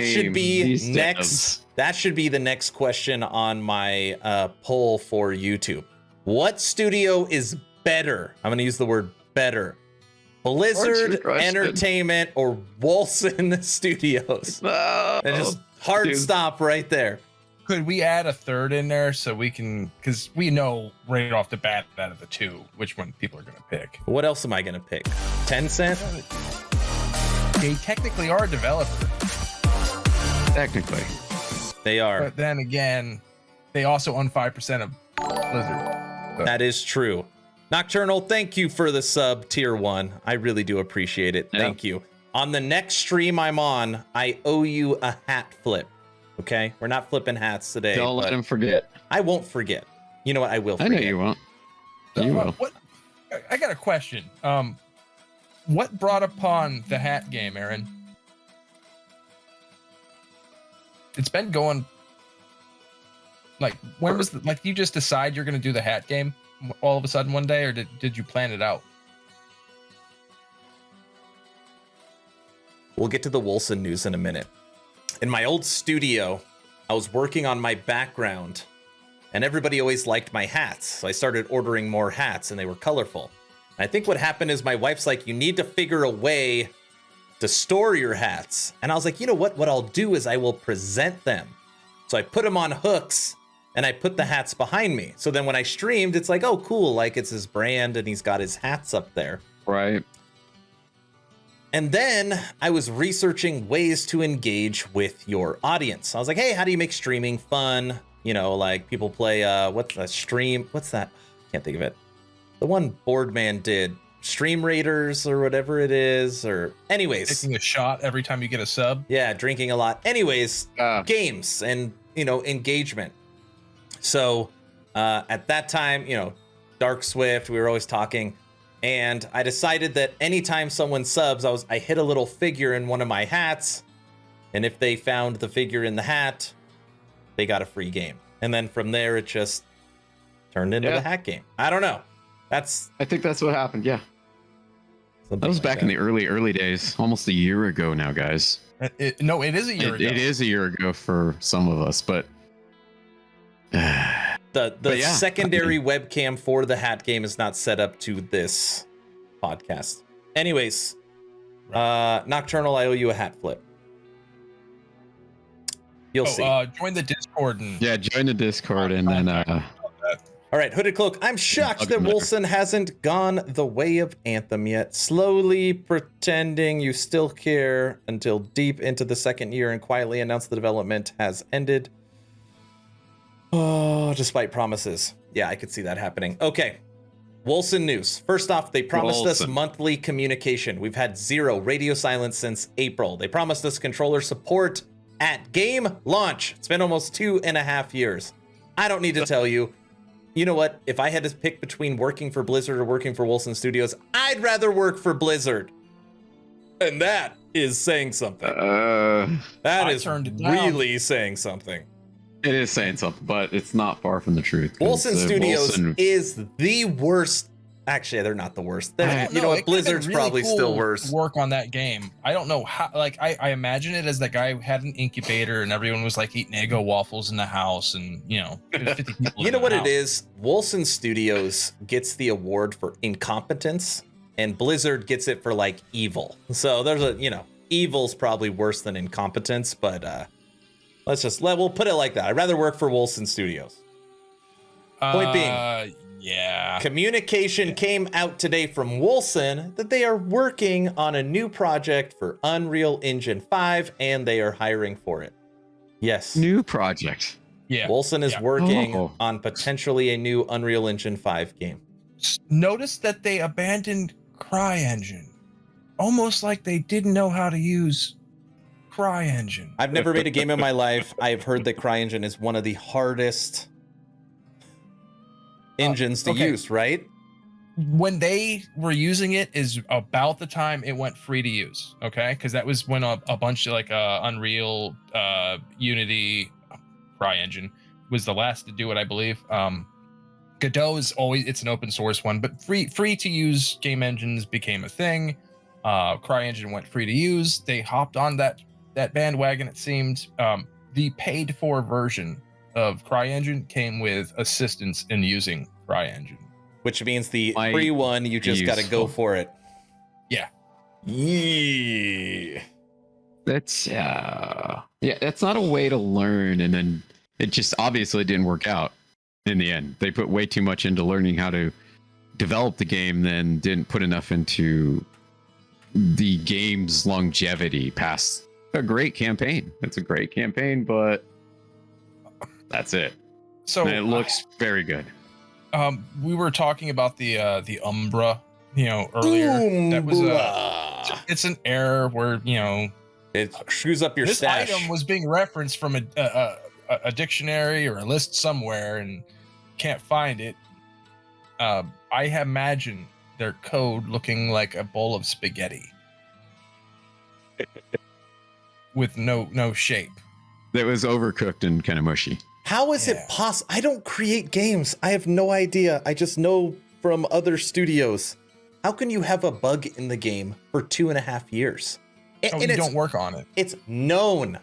should be next. That should be the next question on my poll for YouTube. What studio is better? I'm going to use the word better. Blizzard Entertainment or Wilson Studios? And just hard stop right there. Could we add a third in there so we can, because we know right off the bat out of the two which one people are going to pick. What else am I going to pick? Tencent? They technically are a developer. Technically. They are. But then again, they also own 5% of Blizzard. So. That is true. Nocturnal, thank you for the sub tier 1. I really do appreciate it. Thank you. On the next stream I'm on, I owe you a hat flip. Okay? We're not flipping hats today. Don't let him forget. I won't forget. You know what? I will forget. I know you won't. You will. What? I got a question. What brought upon the hat game, Aaron? It's been going. Like, when was you just decide you're going to do the hat game all of a sudden one day, or did you plan it out? We'll get to the Wolson news in a minute. In my old studio, I was working on my background, and everybody always liked my hats. So I started ordering more hats, and they were colorful. And I think what happened is my wife's like, you need to figure a way to store your hats. And I was like, you know what? What I'll do is I will present them. So I put them on hooks, and I put the hats behind me. So then when I streamed, it's like, oh, cool. Like, it's his brand, and he's got his hats up there. Right. And then I was researching ways to engage with your audience. I was like, hey, how do you make streaming fun? You know, like people play, what's that stream? What's that? Can't think of it. The one Boardman did, Stream Raiders or whatever it is, or anyways. Taking a shot every time you get a sub. Yeah, drinking a lot. Anyways, games and, you know, engagement. So at that time, you know, Dark Swift, we were always talking. And I decided that anytime someone subs, I hit a little figure in one of my hats. And if they found the figure in the hat, they got a free game. And then from there, it just turned into the hat game. I don't know. I think that's what happened. Yeah. That was back in the early days, almost a year ago now, guys. No, it is a year ago. It is a year ago for some of us, but the secondary webcam for the hat game is not set up to this podcast. Anyways, Nocturnal, I owe you a hat flip. You'll see. Join the Discord. And join the Discord and then. All right, Hooded Cloak. I'm shocked that Wolson hasn't gone the way of Anthem yet. Slowly pretending you still care until deep into the second year and quietly announce the development has ended. Oh, despite promises. Yeah, I could see that happening. Okay. Wolson news. First off, they promised us monthly communication. We've had 0 radio silence since April. They promised us controller support at game launch. It's been almost 2.5 years. I don't need to tell you. You know what? If I had to pick between working for Blizzard or working for Wolson Studios, I'd rather work for Blizzard. And that is saying something. That is really saying something. It is saying something, but it's not far from the truth. Wolson Studios is the worst. Actually, they're not the worst. You know what? Blizzard's really probably still worse. Work on that game. I don't know how. Like, I imagine it as that guy who had an incubator and everyone was like eating Eggo waffles in the house, and you know, 50 people. You know what it is? Wolson Studios gets the award for incompetence, and Blizzard gets it for like evil. So there's evil's probably worse than incompetence, but we'll put it like that. I'd rather work for Wolson Studios. Point being. Yeah. Communication came out today from Wolson that they are working on a new project for Unreal Engine 5 and they are hiring for it. Yes. New project. Yeah. Wolson is working on potentially a new Unreal Engine 5 game. Notice that they abandoned CryEngine. Almost like they didn't know how to use CryEngine. I've never made a game in my life. I've heard that CryEngine is one of the hardest engines to use, right? When they were using it is about the time it went free to use, okay? Because that was when a bunch of like Unreal, Unity, CryEngine was the last to do it, I believe. Godot is always, it's an open source one, but free to use game engines became a thing. CryEngine went free to use. They hopped on that bandwagon, it seemed. The paid for version of CryEngine came with assistance in using CryEngine, which means the free one you just got to go for it. Yeah. Yeah. That's that's not a way to learn, and then it just obviously didn't work out in the end. They put way too much into learning how to develop the game, then didn't put enough into the game's longevity past a great campaign. It's a great campaign, but that's it. So and it looks very good. We were talking about the Umbra, earlier. That was it's an error where it screws up your this stash. Item was being referenced from a dictionary or a list somewhere and can't find it. I imagine their code looking like a bowl of spaghetti with no shape. That was overcooked and kind of mushy. How is it possible? I don't create games. I have no idea. I just know from other studios. How can you have a bug in the game for 2.5 years? So you don't work on it. It's known.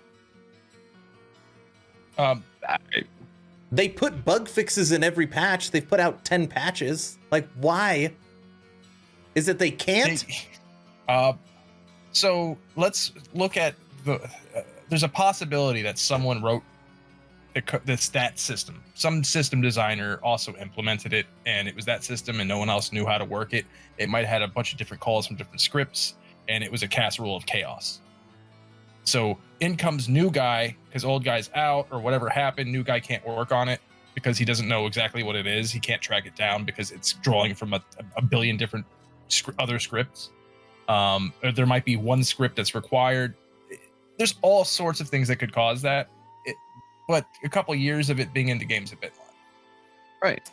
Um, They put bug fixes in every patch. They've put out 10 patches. Like, why? Is it they can't? So let's look at there's a possibility that someone wrote the stat system. Some system designer also implemented it, and it was that system, and no one else knew how to work it. It might have had a bunch of different calls from different scripts, and it was a casserole of chaos. So in comes new guy because old guy's out or whatever happened. New guy can't work on it because he doesn't know exactly what it is. He can't track it down because it's drawing from a billion different other scripts. Or there might be one script that's required. There's all sorts of things that could cause that. But a couple of years of it being into games a bit more. Right.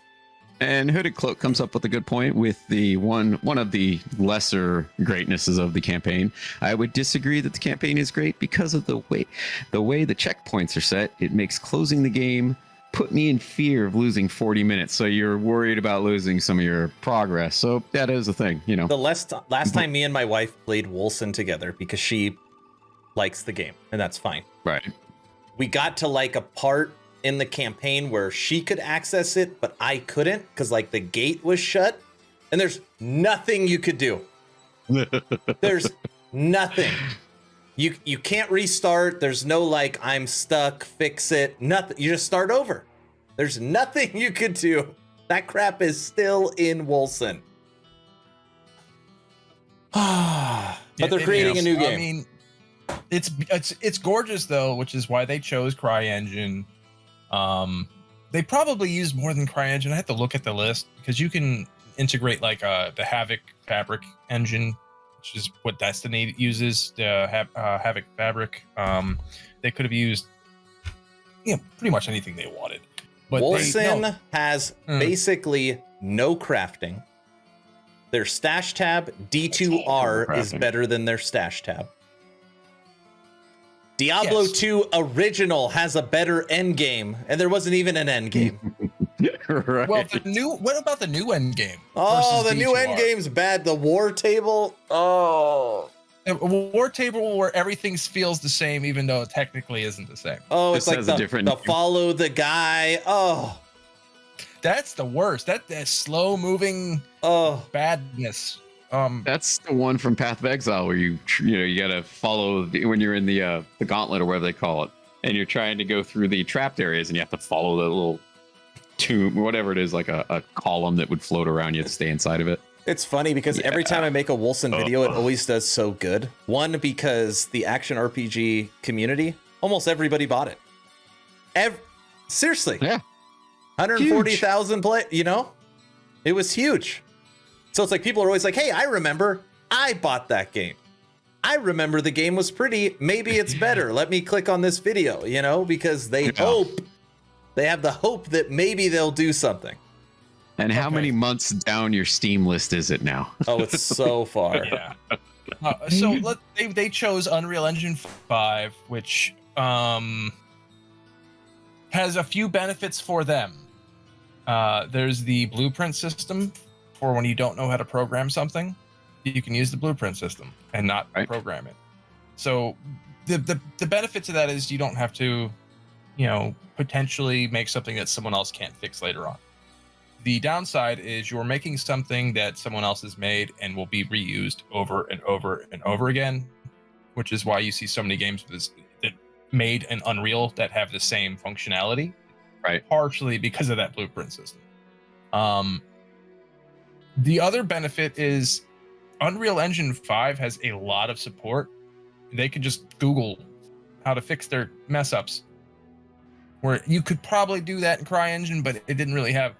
And Hooded Cloak comes up with a good point with the one of the lesser greatnesses of the campaign. I would disagree that the campaign is great because of the way the checkpoints are set. It makes closing the game put me in fear of losing 40 minutes. So you're worried about losing some of your progress. So that is a thing, you know. The last time me and my wife played Wolcen together because she likes the game, and that's fine. Right. We got to like a part in the campaign where she could access it, but I couldn't because like the gate was shut, and there's nothing you could do. There's nothing. You can't restart. There's no like I'm stuck, fix it. Nothing. You just start over. There's nothing you could do. That crap is still in Wolcen. But they're creating a new game. I mean, it's gorgeous though, which is why they chose CryEngine. They probably use more than CryEngine. I have to look at the list because you can integrate like the Havoc Fabric engine, which is what Destiny uses. The Havoc Fabric. They could have used, pretty much anything they wanted. But Wolcen has basically no crafting. Their stash tab D2R is better than their stash tab. Diablo 2 original has a better end game, and there wasn't even an end game. Right. Well, what about the new end game? Oh, the versus new D2R? end game's bad. The war table. Oh. A war table where everything feels the same, even though it technically isn't the same. Oh, it's This like has a the follow the guy. Oh. That's the worst. That slow moving badness. That's the one from Path of Exile where you gotta follow when you're in the gauntlet or whatever they call it, and you're trying to go through the trapped areas, and you have to follow the little tomb or whatever it is, like a column that would float around. You have to stay inside of it. It's funny because every time I make a Wolcen video, it always does so good. One, because the action RPG community, almost everybody bought it. Seriously. Yeah. 140,000 play, it was huge. So it's like people are always like, hey, I remember I bought that game. I remember the game was pretty. Maybe it's better. Let me click on this video, because they have the hope that maybe they'll do something. And how many months down your Steam list is it now? Oh, it's so far. Yeah. So they chose Unreal Engine 5, which has a few benefits for them. There's the blueprint system for when you don't know how to program something. You can use the blueprint system and not program it. So the benefit to that is you don't have to, potentially make something that someone else can't fix later on. The downside is you're making something that someone else has made and will be reused over and over and over again, which is why you see so many games that made in Unreal that have the same functionality, right? Partially because of that blueprint system. The other benefit is Unreal Engine 5 has a lot of support. They could just Google how to fix their mess ups, where you could probably do that in CryEngine, but it didn't really have.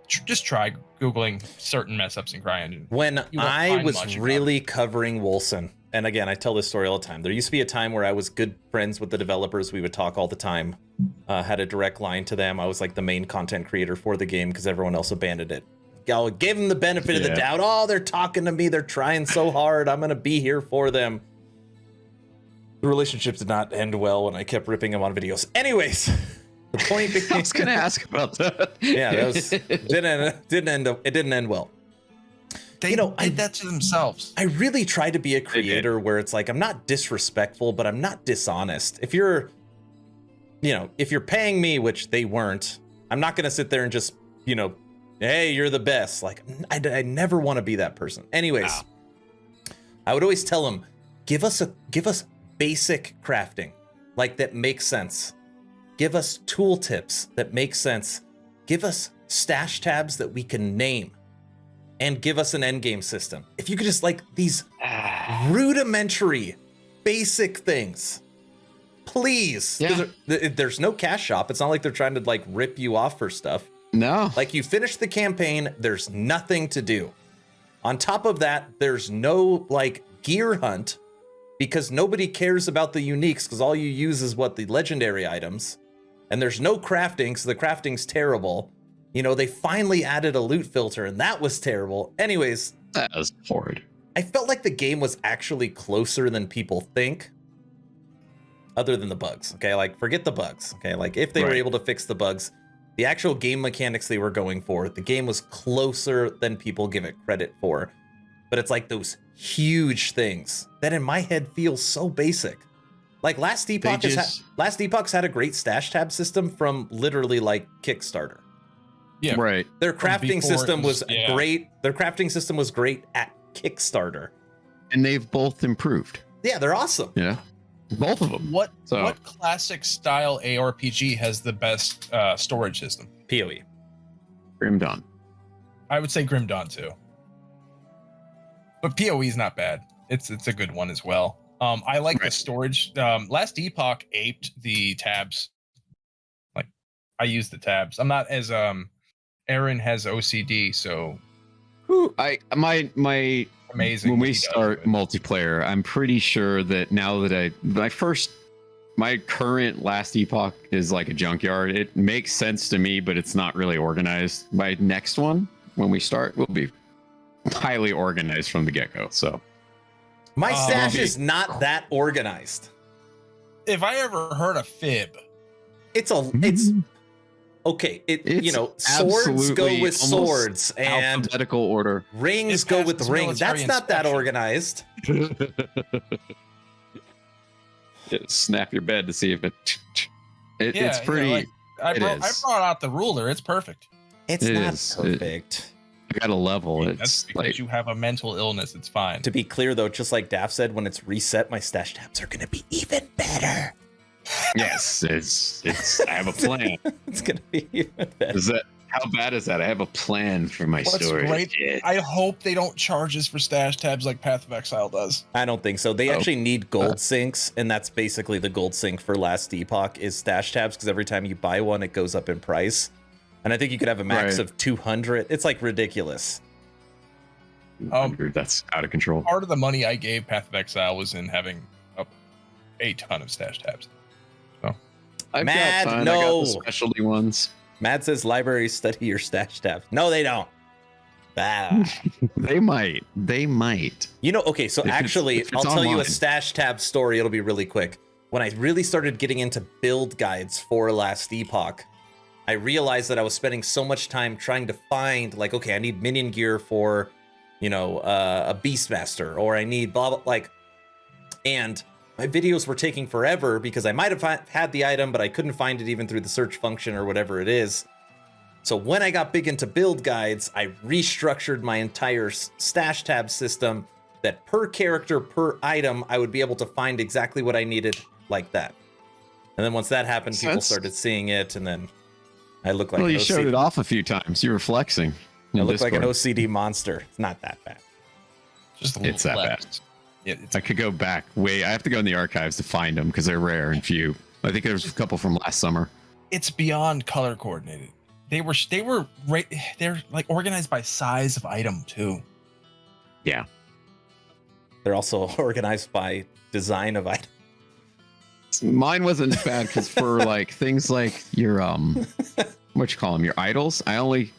Just try Googling certain mess ups in CryEngine. When I was really covering Wolcen, and again, I tell this story all the time. There used to be a time where I was good friends with the developers. We would talk all the time, had a direct line to them. I was like the main content creator for the game because everyone else abandoned it. I gave them the benefit of the doubt. Oh, they're talking to me. They're trying so hard. I'm going to be here for them. The relationship did not end well, and I kept ripping them on videos. Anyways. The point being, I was going to ask about that. Yeah, it didn't end well. They did that to themselves. I really try to be a creator where it's like, I'm not disrespectful, but I'm not dishonest. If you're paying me, which they weren't, I'm not going to sit there and just, hey, you're the best. Like, I never want to be that person. Anyways, I would always tell them, give us basic crafting, like that makes sense. Give us tool tips that make sense. Give us stash tabs that we can name, and give us an endgame system. If you could just like these rudimentary, basic things, please. Yeah. There's no cash shop. It's not like they're trying to like rip you off for stuff. No. Like you finish the campaign, there's nothing to do. On top of that, there's no like gear hunt because nobody cares about the uniques because all you use is the legendary items. And there's no crafting, so the crafting's terrible. They finally added a loot filter and that was terrible. Anyways. That was horrid. I felt like the game was actually closer than people think. Other than the bugs, okay? Like, forget the bugs, okay? Like, if they were able to fix the bugs, the actual game mechanics they were going for, the game was closer than people give it credit for. But it's like those huge things that in my head feel so basic. Like, Last Epoch's had a great stash tab system from literally, like, Kickstarter. Yeah. Right. Their crafting system was great. Their crafting system was great at Kickstarter. And they've both improved. Yeah, they're awesome. Yeah. Both of them. What classic style ARPG has the best storage system? PoE. Grim Dawn. I would say Grim Dawn too. But PoE is not bad. It's a good one as well. I like the storage. Last Epoch aped the tabs. Like, I use the tabs. I'm not as Aaron has OCD, so my amazing. When we start multiplayer, I'm pretty sure that now that my current Last Epoch is like a junkyard. It makes sense to me, but it's not really organized. My next one, when we start, will be highly organized from the get-go. So my stash is not that organized. If I ever heard a fib, it's okay. Swords go with swords and alphabetical order. Rings go with rings. That's not that organized. Snap your bed to see if it's pretty. I brought out the ruler. It's perfect. It's not perfect. You got a level. That's because you have a mental illness. It's fine. To be clear, though, just like Daff said, when it's reset, my stash tabs are going to be even better. Yes, I have a plan. It's going to be even better. How bad is that? I have a plan for my storage. Great. I hope they don't charge us for stash tabs like Path of Exile does. I don't think so. They actually need gold sinks, and that's basically the gold sink for Last Epoch is stash tabs, because every time you buy one, it goes up in price. And I think you could have a max of 200. It's like ridiculous. That's out of control. Part of the money I gave Path of Exile was in having a ton of stash tabs. So I got the specialty ones. Mad says libraries study your stash tabs. No, they don't. They might. Okay, so actually, I'll tell you a stash tab story. It'll be really quick. When I really started getting into build guides for Last Epoch, I realized that I was spending so much time trying to find, like, okay, I need minion gear for, a Beastmaster, or I need blah, blah, like, and my videos were taking forever because I might have had the item, but I couldn't find it even through the search function or whatever it is. So when I got big into build guides, I restructured my entire stash tab system that per character, per item, I would be able to find exactly what I needed like that. And then once that happened, people started seeing it, and then I look like you showed it off a few times. You were flexing. I look like an OCD monster. It's not that bad. It's that bad. I could go back. I have to go in the archives to find them because they're rare and few. I think there's a couple from last summer. It's beyond color coordinated. They're like organized by size of item too. Yeah. They're also organized by design of item. Mine wasn't bad because for like things like your what you call them, your idols, I only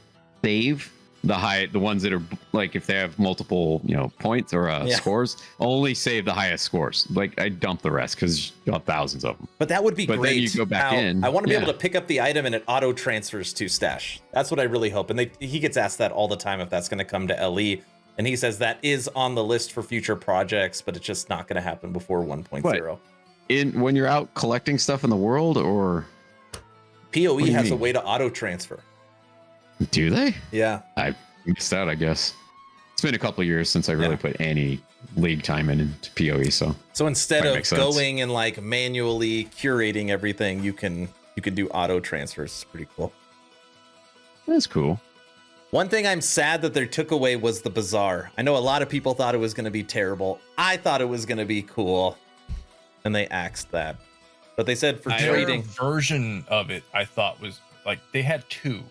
save the ones that are like, if they have multiple points or scores, only save the highest scores. Like I dump the rest because you have thousands of them. But that would be great. Then you go back in. I want to be able to pick up the item and it auto transfers to stash. That's what I really hope. And he gets asked that all the time if that's going to come to LE. And he says that is on the list for future projects, but it's just not going to happen before 1.0. When you're out collecting stuff in the world, or PoE do you has a mean? way to auto transfer. do they? Yeah. I missed out, I guess. It's been a couple of years since I really put any league time into PoE, so Instead That of makes sense. going and like manually curating everything, you can do auto transfers. It's pretty cool. that's cool. One thing I'm sad that they took away was the bazaar. I know a lot of people thought it was going to be terrible. I thought it was going to be cool, and they axed that. But they said for Their trading, version of it, I thought was like they had two.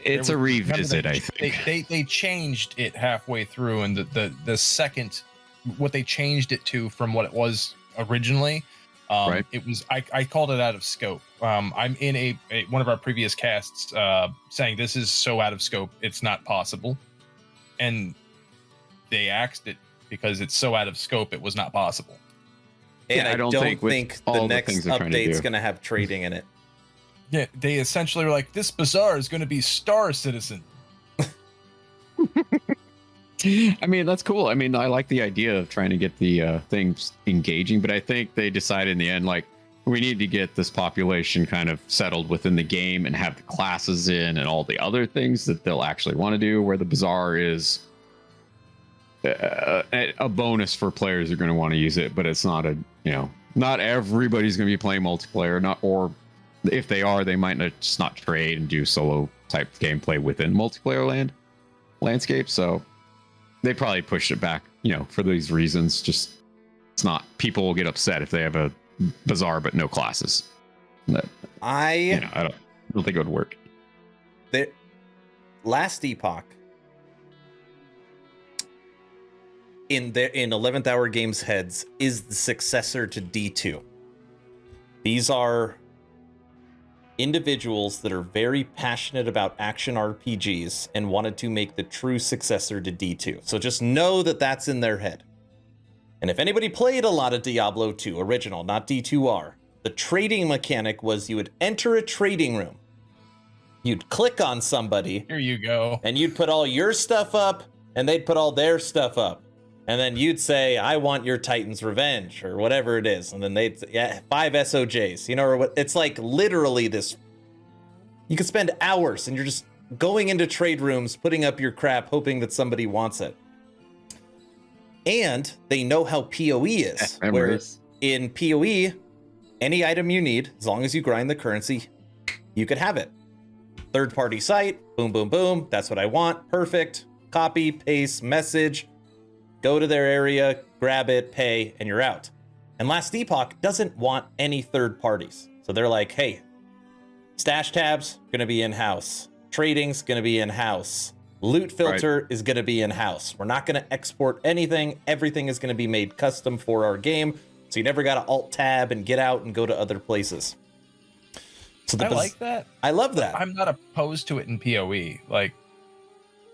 It's There a was- remember revisit, I think. They changed it halfway through, and the second what they changed it to from what it was originally, Right. it was I called it out of scope. I'm in a one of our previous casts saying this is so out of scope it's not possible, and they axed it because it's so out of scope it was not possible. and Yeah, I I don't don't think, think with the all the next things they're trying to update's do. going to have trading in it. Yeah, they essentially were like, this bazaar is going to be Star Citizen. I mean, that's cool. I mean, I like the idea of trying to get the things engaging, but I think they decided in the end, like, we need to get this population kind of settled within the game and have the classes in and all the other things that they'll actually want to do, where the bazaar is a bonus for players who are going to want to use it, but it's not not everybody's going to be playing multiplayer, or if they are, they might just not trade and do solo type gameplay within multiplayer landscape. So they probably pushed it back, for these reasons. Just it's not, people will get upset if they have a bazaar but no classes. But, I I don't think it would work. the last Epoch in 11th Hour Games heads is the successor to D2. These are individuals that are very passionate about action RPGs and wanted to make the true successor to D2. So just know that that's in their head. And if anybody played a lot of Diablo 2 original, not D2R, the trading mechanic was you would enter a trading room, you'd click on somebody, Here you go. and you'd put all your stuff up, and they'd put all their stuff up. And then you'd say, I want your Titan's Revenge, or whatever it is. And then they'd say, 5 SOJs, or what? It's like literally this. You could spend hours and you're just going into trade rooms, putting up your crap, hoping that somebody wants it. And they know how PoE is, where Memories. in PoE, any item you need, as long as you grind the currency, you could have it. Third-party site, boom, boom, boom. That's what I want. Perfect. Copy, paste, message. Go to their area, grab it, pay, and you're out. And Last Epoch doesn't want any third parties. So they're like, hey, stash tabs, gonna be in-house. Trading's gonna be in-house. Loot filter is gonna be in-house. We're not gonna export anything. Everything is gonna be made custom for our game. So you never gotta alt-tab and get out and go to other places. So I like that. I love that. I'm not opposed to it in PoE. Like,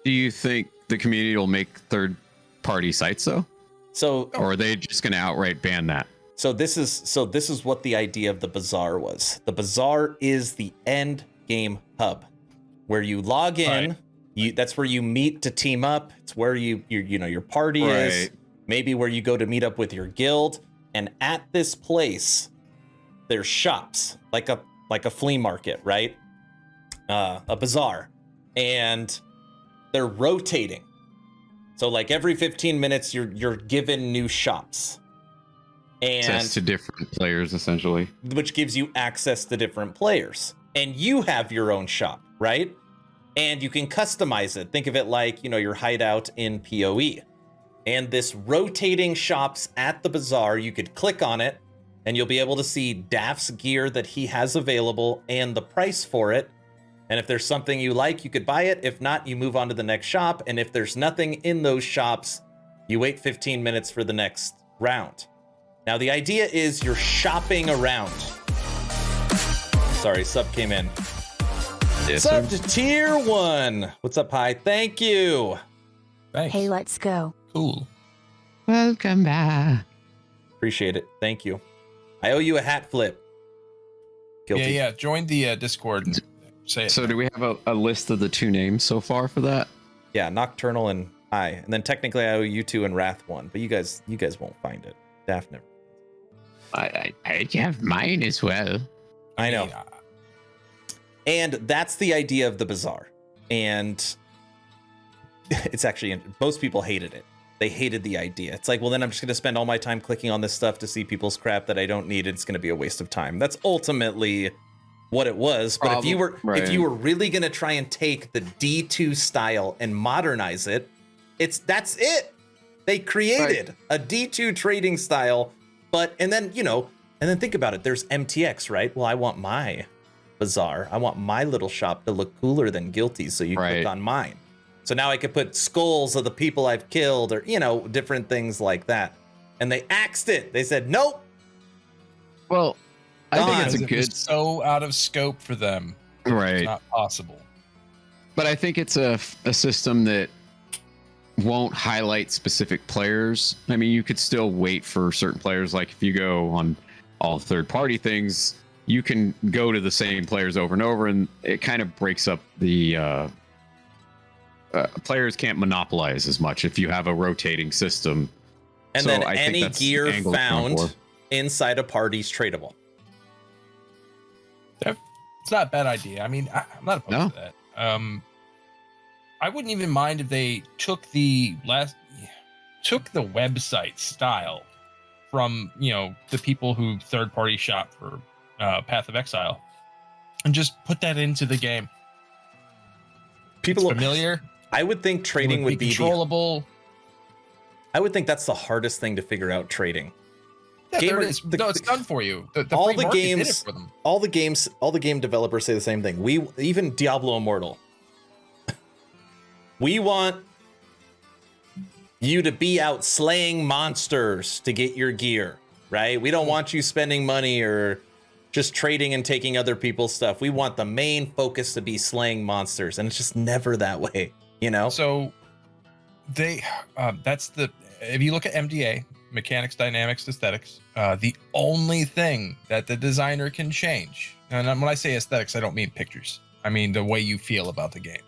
Do you think the community will make third-party sites though, So or are they just going to outright ban that? So this is what the idea of the bazaar was. The bazaar is the end game hub where you log in. Right. That's where you meet to team up. It's where your party is. Right. Maybe where you go to meet up with your guild. And at this place, there's shops like a flea market, right? A bazaar, and they're rotating. So like every 15 minutes, you're given new shops. Access to different players, essentially. Which gives you access to different players. And you have your own shop, right? And you can customize it. Think of it like, your hideout in PoE. And this rotating shops at the bazaar, you could click on it, and you'll be able to see Daft's gear that he has available and the price for it. And if there's something you like, you could buy it. If not, you move on to the next shop. And if there's nothing in those shops, you wait 15 minutes for the next round. Now, the idea is you're shopping around. Sorry, sub came in. Yes, Sub sir. to tier 1. What's up, hi? Thank you. thanks. Hey, let's go. Cool. Welcome back. Appreciate it. Thank you. I owe you a hat flip. Guilty. Yeah. Join the Discord and say it. So do we have a list of the two names so far for that? Yeah, Nocturnal and Hi. And then technically I owe you 2 and Wrath 1, but you guys won't find it. Daff never. I have mine as well. I know. mean, And that's the idea of the bazaar. And it's actually, most people hated it. They hated the idea. It's like, well, then I'm just going to spend all my time clicking on this stuff to see people's crap that I don't need. It's going to be a waste of time. That's ultimately what it was. But if you were really going to try and take the D2 style and modernize it, that's it. They created a D2 trading style. But and then think about it. There's MTX, right? Well, I want my bazaar. I want my little shop to look cooler than Guilty, so you click on mine. So now I could put skulls of the people I've killed, or different things like that. And they axed it. They said nope. Well, I think it's a it was so out of scope for them. Right. It's not possible. But I think it's a system that won't highlight specific players. I mean, you could still wait for certain players. Like if you go on all third-party things, you can go to the same players over and over, and it kind of breaks up the players can't monopolize as much if you have a rotating system. And So then I think any that's the gear angle it's going found for. inside a party's tradable. It's not a bad idea. I mean, I'm not opposed to that. I wouldn't even mind if they took the website style from the people who third party shop for Path of Exile and just put that into the game. People It's familiar. I would think trading would be controllable. I would think that's the hardest thing to figure out, trading. Yeah, there Gamer- it is. No, it's done for you. The all free the market did games- it for them. All the game developers say the same thing. Even Diablo Immortal. We want you to be out slaying monsters to get your gear, right? We don't want you spending money or just trading and taking other people's stuff. We want the main focus to be slaying monsters, and it's just never that way, So they if you look at MDA, mechanics, dynamics, aesthetics, the only thing that the designer can change, and when I say aesthetics, I don't mean pictures. I mean the way you feel about the game.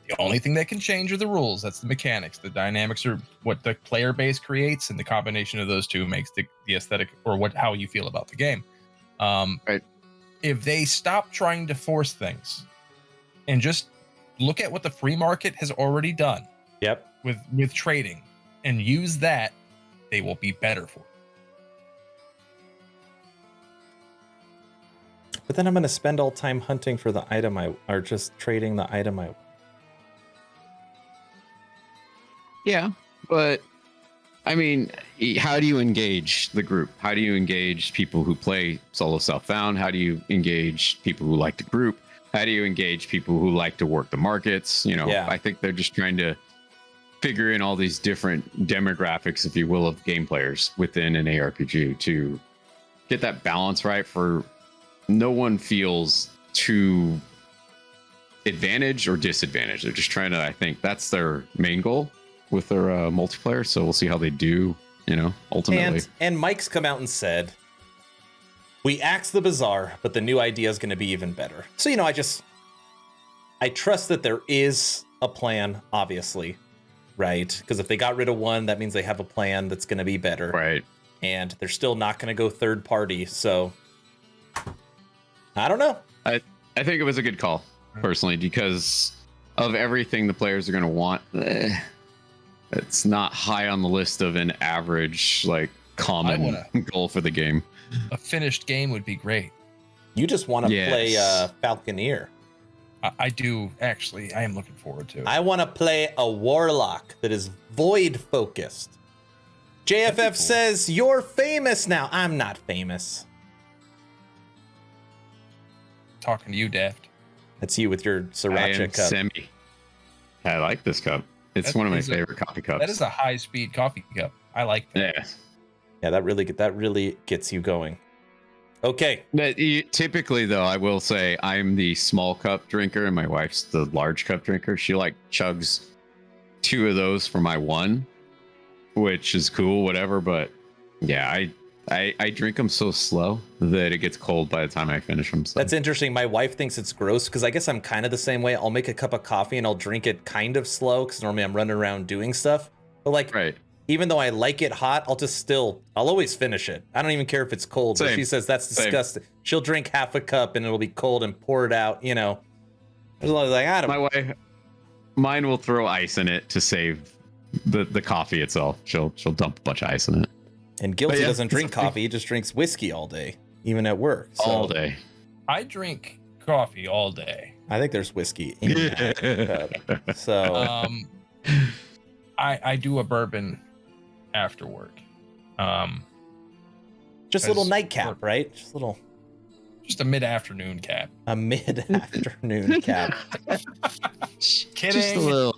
The only thing that can change are the rules. That's the mechanics. The dynamics are what the player base creates, and the combination of those two makes the aesthetic or how you feel about the game. Right. If they stop trying to force things and just look at what the free market has already done Yep. with trading and use that, they will be better for it. But then I'm going to spend all time hunting for the item or just trading the item I. Yeah, but I mean, how do you engage the group? How do you engage people who play solo self-found? How do you engage people who like to group? How do you engage people who like to work the markets? Yeah. I think they're just trying to figure in all these different demographics, if you will, of game players within an ARPG to get that balance right for no one feels too advantaged or disadvantaged. They're just trying to, I think that's their main goal with their multiplayer. So we'll see how they do, ultimately. And Mike's come out and said, we axed the bazaar, but the new idea is going to be even better. So, I trust that there is a plan, obviously, right? Because if they got rid of one, that means they have a plan that's going to be better. Right. And they're still not going to go third party. So I don't know. I think it was a good call, personally, because of everything the players are going to want. It's not high on the list of an average, common goal for the game. A finished game would be great. You just want to Yes. play Falconeer. I do, actually. I am looking forward to it. I want to play a warlock that is void focused. JFF says, you're famous now. I'm not famous. Talking to you, Daft. That's you with your I sriracha am cup. semi. I like this cup. It's That one of my is favorite coffee cups. That is a high-speed coffee cup. I like that. Yeah. Yeah, that really gets you going. Okay. Typically, though, I will say I'm the small cup drinker and my wife's the large cup drinker. She chugs 2 of those for my one, which is cool, whatever. But yeah, I drink them so slow that it gets cold by the time I finish them. So. That's interesting. My wife thinks it's gross because I guess I'm kind of the same way. I'll make a cup of coffee and I'll drink it kind of slow because normally I'm running around doing stuff. But like, right. Even though I like it hot, I'll always finish it. I don't even care if it's cold. But Same. she says that's disgusting. Same. She'll drink half a cup and it'll be cold and pour it out. You know, there's a lot of like, I don't. My wife, mine will throw ice in it to save the coffee itself. She'll dump a bunch of ice in it. And Guilty doesn't drink coffee; he just drinks whiskey all day, even at work. So all day. I drink coffee all day. I think there's whiskey in that cup. So I do a bourbon after work. Just a little nightcap, right? Just a mid-afternoon cap. A mid-afternoon cap. Kidding.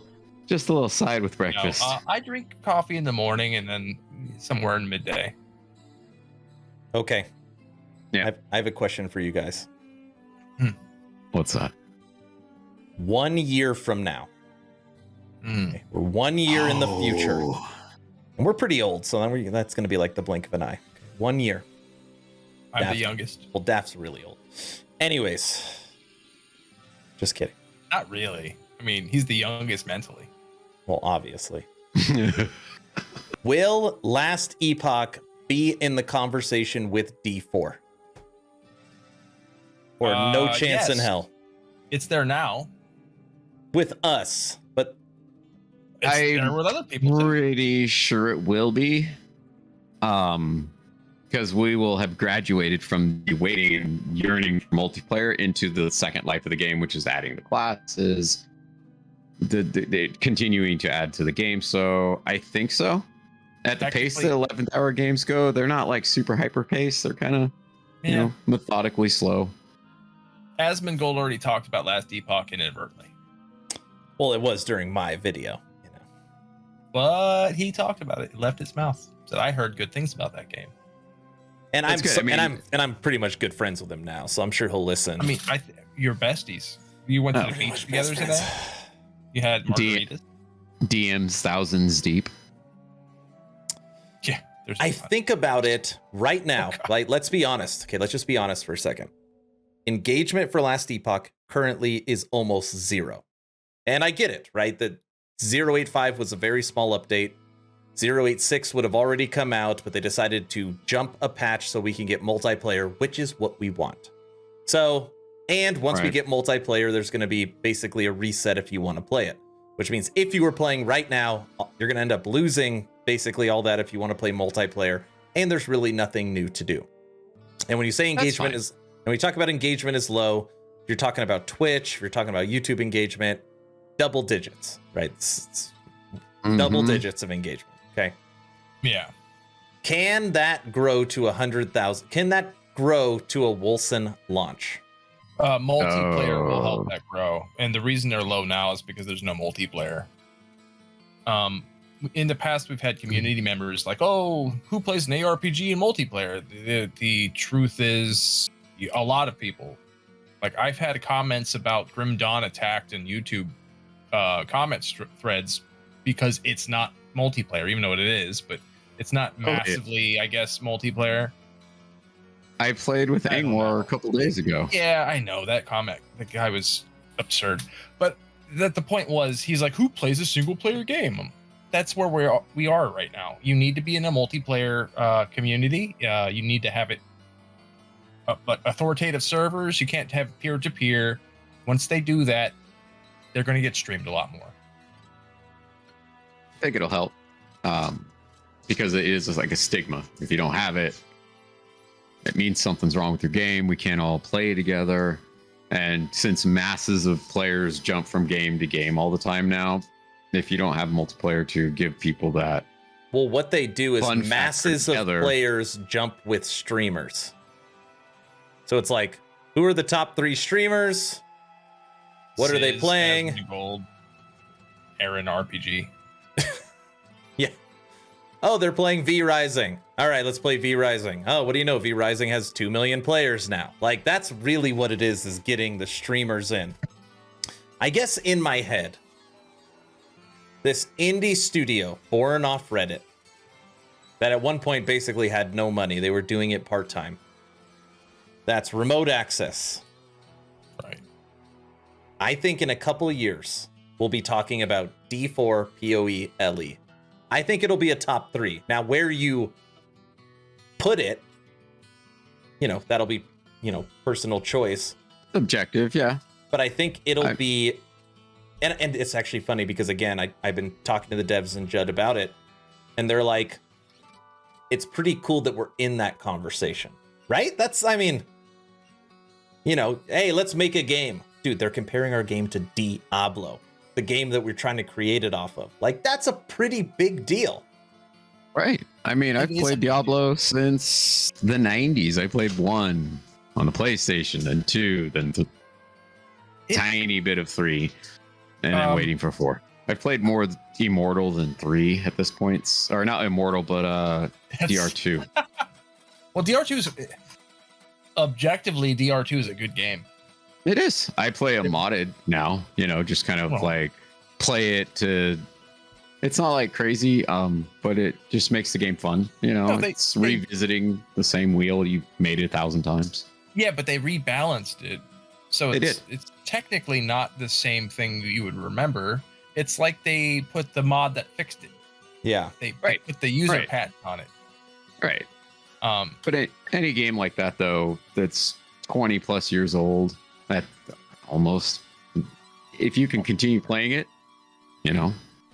Just a little side with breakfast. No, I drink coffee in the morning and then somewhere in midday. Okay. Yeah. I have a question for you guys. What's that? 1 year from now. Okay, we're 1 year in the future. And we're pretty old, so that's going to be like the blink of an eye. Okay, 1 year. I'm Daft. the youngest. Well, Daft's really old. Anyways. Just kidding. Not really. I mean, he's the youngest mentally. Well, obviously. Will Last Epoch be in the conversation with D4? Or no chance in yes. hell? It's there now. With us, but It's there with other people. Too. Pretty sure it will be. Because we will have graduated from the waiting and yearning for multiplayer into the second life of the game, which is adding the classes, the continuing to add to the game. So I think so. At the pace that 11th hour games go, they're not like super hyper paced. They're kind of, you know, methodically slow. ASMONGOLD already talked about Last Epoch inadvertently. Well, it was during my video, you know. But he talked about it. He left his mouth. Said I heard good things about that game. And I'm pretty much good friends with him now, so I'm sure he'll listen. I mean, you're besties. You went to the beach together today. You had margaritas. DMs thousands deep. Yeah, I think about it right now. Like, let's be honest. Okay, let's just be honest for a second. Engagement for Last Epoch currently is almost zero. And I get it, right? That 0.85 was a very small update. 0.86 would have already come out, but they decided to jump a patch so we can get multiplayer, which is what we want. So, and once we get multiplayer, there's going to be basically a reset if you want to play it, which means if you were playing right now, you're going to end up losing basically all that if you want to play multiplayer, and there's really nothing new to do. And when you say engagement is, when we talk about engagement is low, you're talking about Twitch, you're talking about YouTube engagement, double digits, right? It's double digits of engagement. Okay. Yeah. Can that grow to 100,000? Can that grow to a Wolcen launch? Multiplayer will help that grow. And the reason they're low now is because there's no multiplayer. In the past, we've had community members like, oh, who plays an ARPG in multiplayer? The truth is a lot of people. Like I've had comments about Grim Dawn attacked in YouTube comments threads because it's not multiplayer, even though it is, but it's not massively, I guess, multiplayer. I played with Angmar a couple days ago. Yeah, I know that comment. The guy was absurd, but the point was, he's like, who plays a single player game? That's where we are right now. You need to be in a multiplayer community. You need to have it, but authoritative servers. You can't have peer to peer. Once they do that, they're going to get streamed a lot more. I think it'll help because it is just like a stigma. If you don't have it, it means something's wrong with your game. We can't all play together. And since masses of players jump from game to game all the time now, if you don't have multiplayer to give people that. Well, what they do is masses of players jump with streamers. So it's like, who are the top 3 streamers? What are they playing? Gold, Aaron RPG. Yeah. Oh, they're playing V Rising. All right, let's play V Rising. Oh, what do you know? V Rising has 2 million players now. Like, that's really what it is getting the streamers in. I guess in my head, this indie studio born off Reddit that at one point basically had no money. They were doing it part-time. That's remote access. Right. I think in a couple of years, we'll be talking about D4 PoE LE. I think it'll be a top 3. Now, where you put it, that'll be, personal choice. Objective, yeah. But I think it'll be, and it's actually funny because, again, I've been talking to the devs and Judd about it, and they're like, it's pretty cool that we're in that conversation, right? Hey, let's make a game. Dude, they're comparing our game to Diablo, the game that we're trying to create it off of. Like, that's a pretty big deal. Right. I mean, I've played Diablo since the 90s. I played 1 on the PlayStation, then 2, then tiny bit of 3, and I'm waiting for 4. I've played more Immortal than 3 at this point. Or not Immortal, but DR2. Well, DR2 is objectively DR2 is a good game. It is. I play a modded now, just kind of like play it to. It's not like crazy, but it just makes the game fun. It's revisiting the same wheel you've made it 1,000 times. Yeah, but they rebalanced it, so it's technically not the same thing that you would remember. It's like they put the mod that fixed it. Yeah, they put the user patch on it. Right. But any game like that though, that's 20 plus years old, that almost, if you can continue playing it,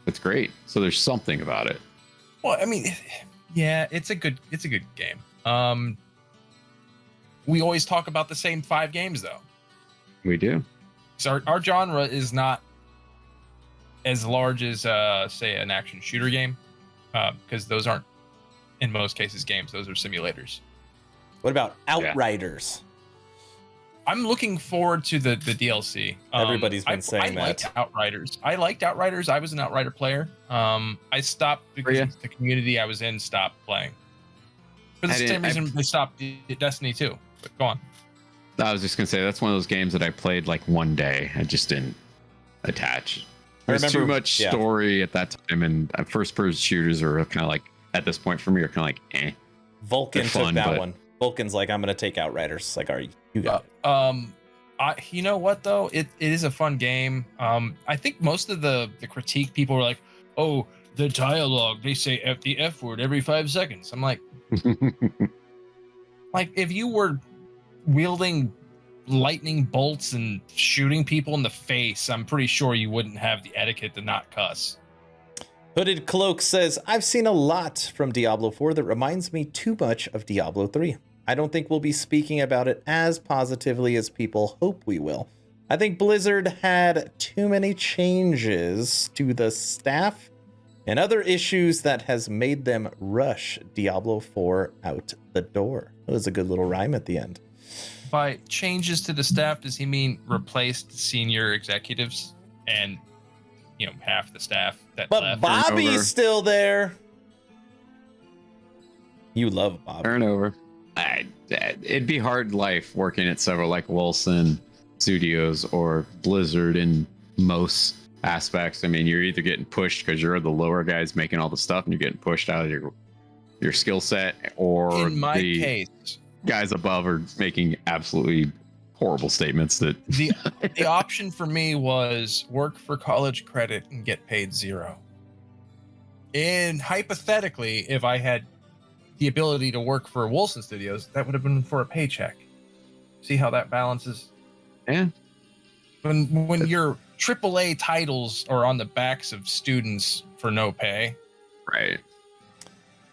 it's great. So there's something about it. Well, I mean, yeah, it's a good game. We always talk about the same 5 games though. We do. So our genre is not as large as say an action shooter game, because those aren't in most cases games. Those are simulators. What about Outriders? I'm looking forward to the DLC. Everybody's been saying that. I liked Outriders. I was an Outrider player. I stopped because the community I was in stopped playing. For the same reason they stopped Destiny 2. But go on. I was just gonna say that's one of those games that I played like one day. I just didn't attach. There's too much story at that time, and first-person shooters are kind of like at this point for me are kind of like Vulcan took that one. Vulcan's like, I'm gonna take Outriders. It's like, all right, you got it. You know what though? It is a fun game. I think most of the critique people were like, oh, the dialogue, they say the F word every 5 seconds. I'm like, like if you were wielding lightning bolts and shooting people in the face, I'm pretty sure you wouldn't have the etiquette to not cuss. Hooded Cloak says, I've seen a lot from Diablo 4 that reminds me too much of Diablo 3. I don't think we'll be speaking about it as positively as people hope we will. I think Blizzard had too many changes to the staff and other issues that has made them rush Diablo 4 out the door. That was a good little rhyme at the end. By changes to the staff, does he mean replaced senior executives and half the staff that left? But Bobby's still there. You love Bobby. Turnover. It'd be hard life working at several like Wilson Studios or Blizzard in most aspects. I mean, you're either getting pushed because you're the lower guys making all the stuff and you're getting pushed out of your skill set, or in my case, guys above are making absolutely horrible statements that the option for me was work for college credit and get paid 0. And hypothetically, if I had the ability to work for Wilson Studios, that would have been for a paycheck. See how that balances? Yeah. When your AAA titles are on the backs of students for no pay. Right.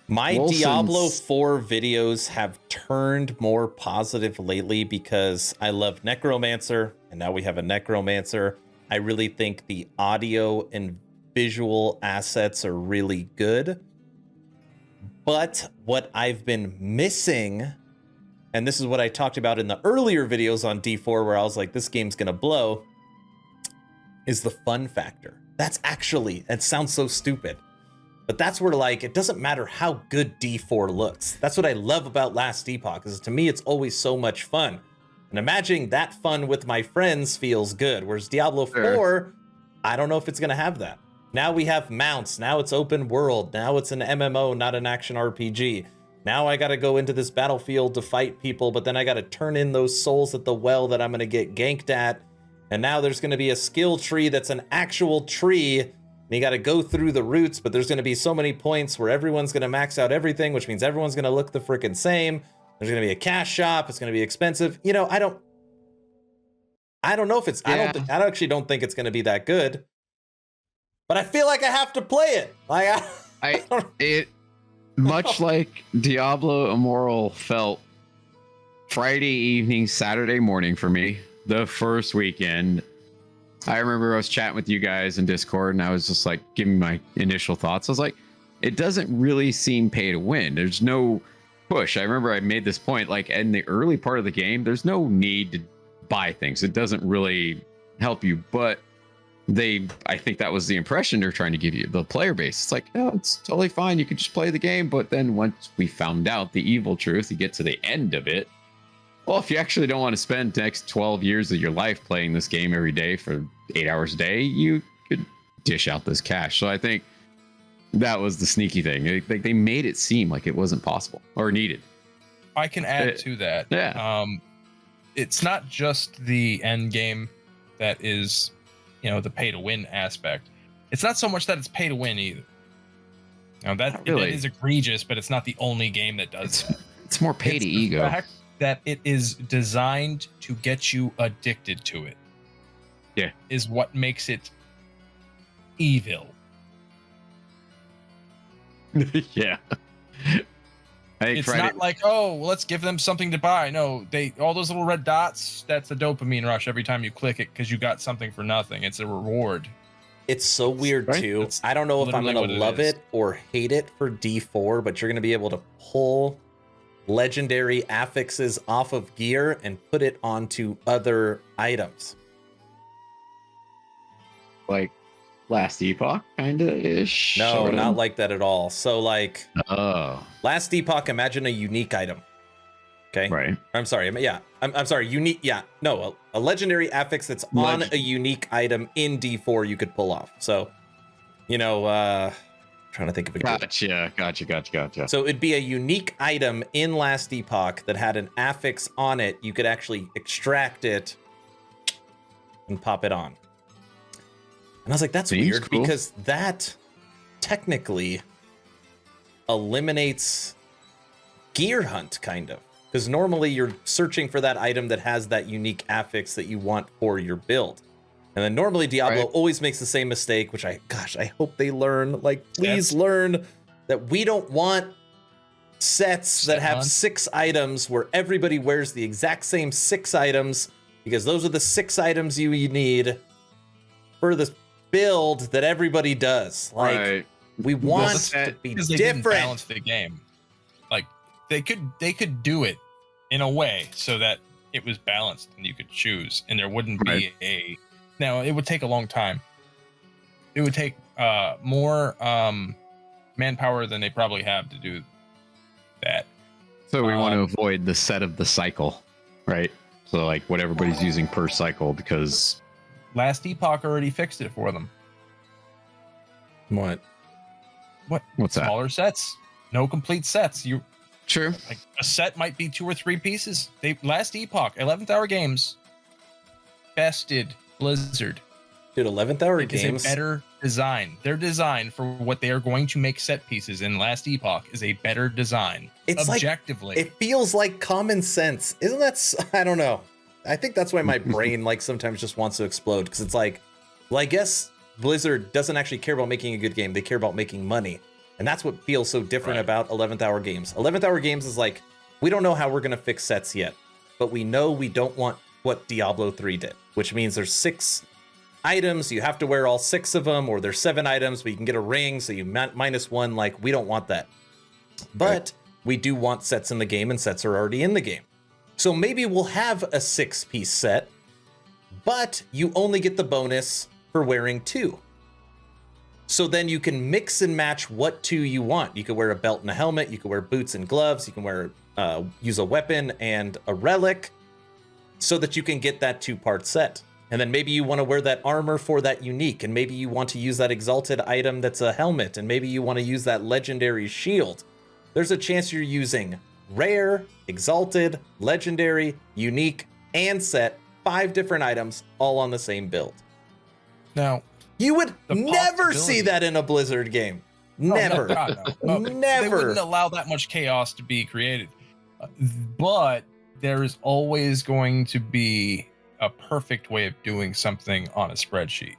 My Diablo 4 videos have turned more positive lately because I love Necromancer, and now we have a Necromancer. I really think the audio and visual assets are really good. But what I've been missing, and this is what I talked about in the earlier videos on D4 where I was like, this game's gonna blow, is the fun factor. That's actually, it sounds so stupid, but that's where, like, it doesn't matter how good D4 looks. That's what I love about Last Epoch, is to me, it's always so much fun. And imagining that fun with my friends feels good. Whereas Diablo 4, I don't know if it's going to have that. Now we have mounts. Now it's open world. Now it's an MMO, not an action RPG. Now I got to go into this battlefield to fight people, but then I got to turn in those souls at the well that I'm going to get ganked at. And now there's going to be a skill tree that's an actual tree. And you got to go through the roots, but there's going to be so many points where everyone's going to max out everything, which means everyone's going to look the freaking same. There's going to be a cash shop. It's going to be expensive. You know, I don't know if it's, I actually don't think it's going to be that good, but I feel like I have to play it. Like much like Diablo Immortal felt Friday evening, Saturday morning for me, the first weekend. I remember I was chatting with you guys in Discord and I was just like giving my initial thoughts. I was like, it doesn't really seem pay to win. There's no push. I remember I made this point, like in the early part of the game, there's no need to buy things. It doesn't really help you, but I think that was the impression they're trying to give you, the player base. It's like, oh, it's totally fine. You can just play the game. But then once we found out the evil truth, you get to the end of it. Well, if you actually don't want to spend the next 12 years of your life playing this game every day for 8 hours a day, you could dish out this cash. So I think that was the sneaky thing. They made it seem like it wasn't possible or needed. I can add to that. Yeah. It's not just the end game that is, you know, the pay to win aspect. It's not so much that it's pay to win either. Now that really. It is egregious, but it's not the only game that does that. It's more pay to ego. The fact that it is designed to get you addicted to it. Yeah. Is what makes it evil. Yeah. I think It's not like, oh, well, let's give them something to buy. No, all those little red dots, that's a dopamine rush every time you click it because you got something for nothing. It's a reward. It's so weird Right? too. That's I don't know if I'm literally gonna what love it is. it or hate it for D4, but you're gonna be able to pull legendary affixes off of gear and put it onto other items. like Last Epoch kind of ish. No, sorta? not like that at all. So like Oh, Last Epoch, imagine a unique item. Okay. right. I'm sorry. Yeah. I'm sorry. Unique. Yeah. No, a legendary affix that's on a unique item in D4 you could pull off. So, you know, trying to think of a good. Gotcha. So it'd be a unique item in Last Epoch that had an affix on it. You could actually extract it and pop it on. And I was like, that's Seems weird cool. because that technically eliminates gear hunt, kind of. Because normally you're searching for that item that has that unique affix that you want for your build. And then normally Diablo Right. always makes the same mistake, which I hope they learn. Like, please That's- learn that we don't want sets that Set have hunt. 6 items where everybody wears the exact same 6 items, because those are the 6 items you need for the build that everybody does. Like, Right. we want set- to be Because they didn't different. balance the game. Like they could do it in a way so that it was balanced and you could choose, and there wouldn't be Right. Now it would take a long time. It would take more manpower than they probably have to do that. So we want to Um, avoid the set of the cycle, right? So like what everybody's using per cycle, because Last Epoch already fixed it for them. What? what's that? Smaller sets, no complete sets. You True. like a set might be 2 or 3 pieces. Last Epoch, 11th hour games, bested Blizzard. Dude, 11th hour It is games. a better design. Their design for what they are going to make set pieces in Last Epoch is a better design. It's like- objectively. It feels like common sense. Isn't that, I don't know. I think that's why my brain like sometimes just wants to explode, because it's like, well, I guess Blizzard doesn't actually care about making a good game. They care about making money. And that's what feels so different Right. about 11th hour games. 11th hour games is like, we don't know how we're going to fix sets yet, but we know we don't want what Diablo 3 did, which means there's 6 items. You have to wear all 6 of them, or there's 7 items, but you can get a ring. So you minus 1. Like, we don't want that. But we do want sets in the game, and sets are already in the game. So maybe we'll have a 6-piece set, but you only get the bonus for wearing 2. So then you can mix and match what 2 you want. You could wear a belt and a helmet. You could wear boots and gloves. You can use a weapon and a relic, so that you can get that 2-part set. And then maybe you want to wear that armor for that unique, and maybe you want to use that exalted item that's a helmet, and maybe you want to use that legendary shield. There's a chance you're using rare, exalted, legendary, unique, and set 5 different items all on the same build. Now, You would The never see possibility- that in a Blizzard game. oh, Never. no, God, no. They Never. wouldn't allow that much chaos to be created. But there is always going to be a perfect way of doing something on a spreadsheet.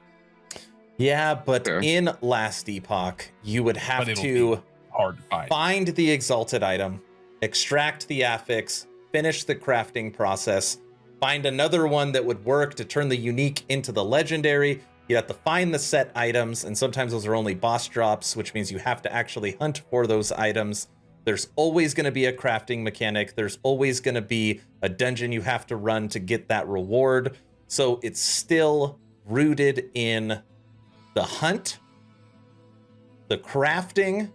Yeah, but Sure. in Last Epoch, you would have But it'll to Hard to find. find the exalted item, extract the affix, finish the crafting process, find another one that would work to turn the unique into the legendary. You have to find the set items, and sometimes those are only boss drops, which means you have to actually hunt for those items. There's always going to be a crafting mechanic. There's always going to be a dungeon you have to run to get that reward. So it's still rooted in the hunt, the crafting,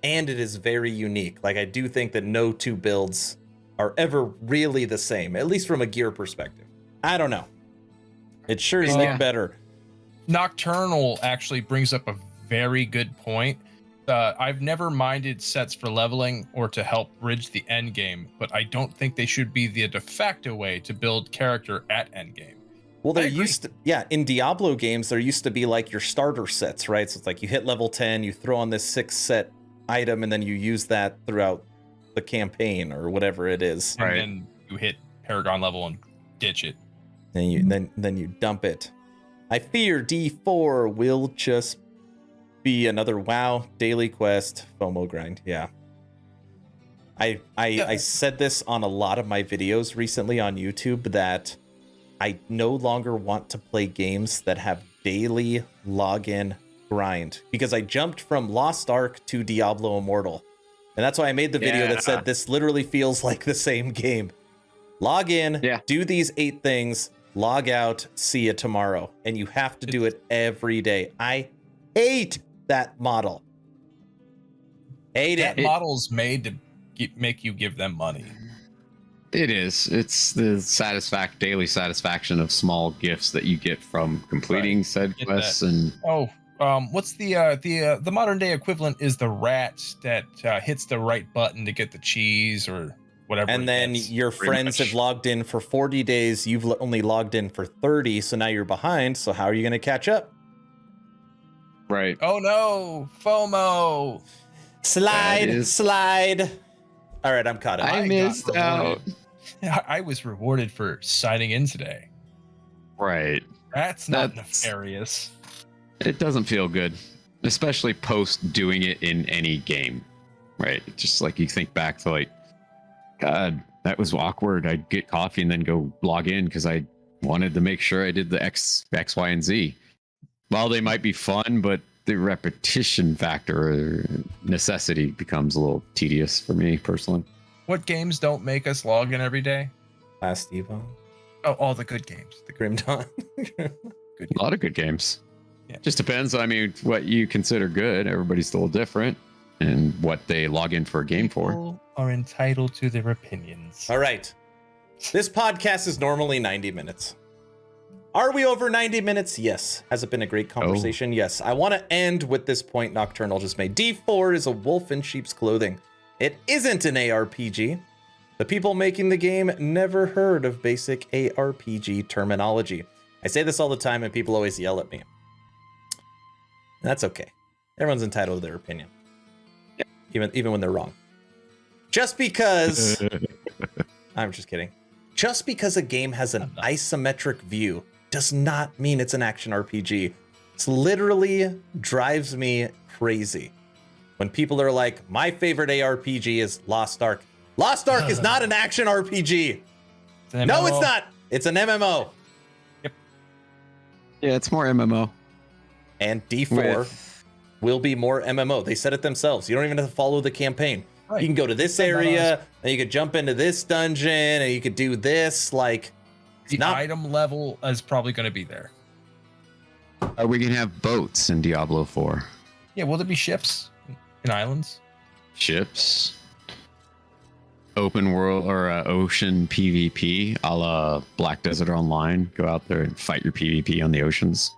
and it is very unique. Like, I do think that no 2 builds are ever really the same, at least from a gear perspective. I don't know. It sure is Yeah. not better. Nocturnal actually brings up a very good point. I've never minded sets for leveling or to help bridge the end game, but I don't think they should be the de facto way to build character at end game. Well, I there agree. used to, yeah, in Diablo games, there used to be like your starter sets, right? So it's like you hit level 10, you throw on this 6 set item, and then you use that throughout the campaign or whatever it is. And Right. then you hit Paragon level and ditch it. And you then you dump it. I fear D4 will just be another WoW daily quest FOMO grind. Yeah. I said this on a lot of my videos recently on YouTube that I no longer want to play games that have daily login grind, because I jumped from Lost Ark to Diablo Immortal. And that's why I made the video that said this literally feels like the same game. Log in, Yeah. do these 8 things, log out, see you tomorrow. And you have to do it every day. I hate that model. Hate That it. model's made to make you give them money. It is. It's the daily satisfaction of small gifts that you get from completing said Get quests, that. and Oh, what's the modern day equivalent is the rat that hits the right button to get the cheese or whatever. And it then gets. your pretty friends much. have logged in for 40 days. You've only logged in for 30. So now you're behind. So how are you going to catch up? right. Oh no, FOMO. Slide, is- slide. All right, I'm caught up. I got missed out. rewarded. I was rewarded for signing in today. Right. That's not That's- nefarious. It doesn't feel good, especially post doing it in any game, right? Just like you think back to like, God, that was awkward. I'd get coffee and then go log in because I wanted to make sure I did the X, Y, and Z. While they might be fun, but the repetition factor or necessity becomes a little tedious for me personally. What games don't make us log in every day? Last Evo, Oh, all the good games. The Grim Dawn. good A lot of good games. Yeah. Just depends. I mean, what you consider good. Everybody's still different, and what they log in for a game for. People are entitled to their opinions. All right. This podcast is normally 90 minutes. Are we over 90 minutes? Yes. Has it been a great conversation? Yes. I want to end with this point Nocturnal just made. D4 is a wolf in sheep's clothing. It isn't an ARPG. The people making the game never heard of basic ARPG terminology. I say this all the time and people always yell at me. That's okay. Everyone's entitled to their opinion. Even when they're wrong. Just because I'm just kidding. Just because a game has an isometric view does not mean it's an action RPG. It's literally drives me crazy when people are like, my favorite ARPG is Lost Ark. Lost Ark is not an action RPG. It's an No, MMO. it's not. It's an MMO. Yeah, it's more MMO. And D4 With- will be more MMO. They said it themselves. You don't even have to follow the campaign. Right. You can go to this area, and you could jump into this dungeon, and you could do this. Like, it's The not. item level is probably going to be there. Are we gonna have boats in Diablo 4? Yeah, will there be ships in islands? Ships? open world or ocean PvP a la Black Desert Online. Go out there and fight your PvP on the oceans.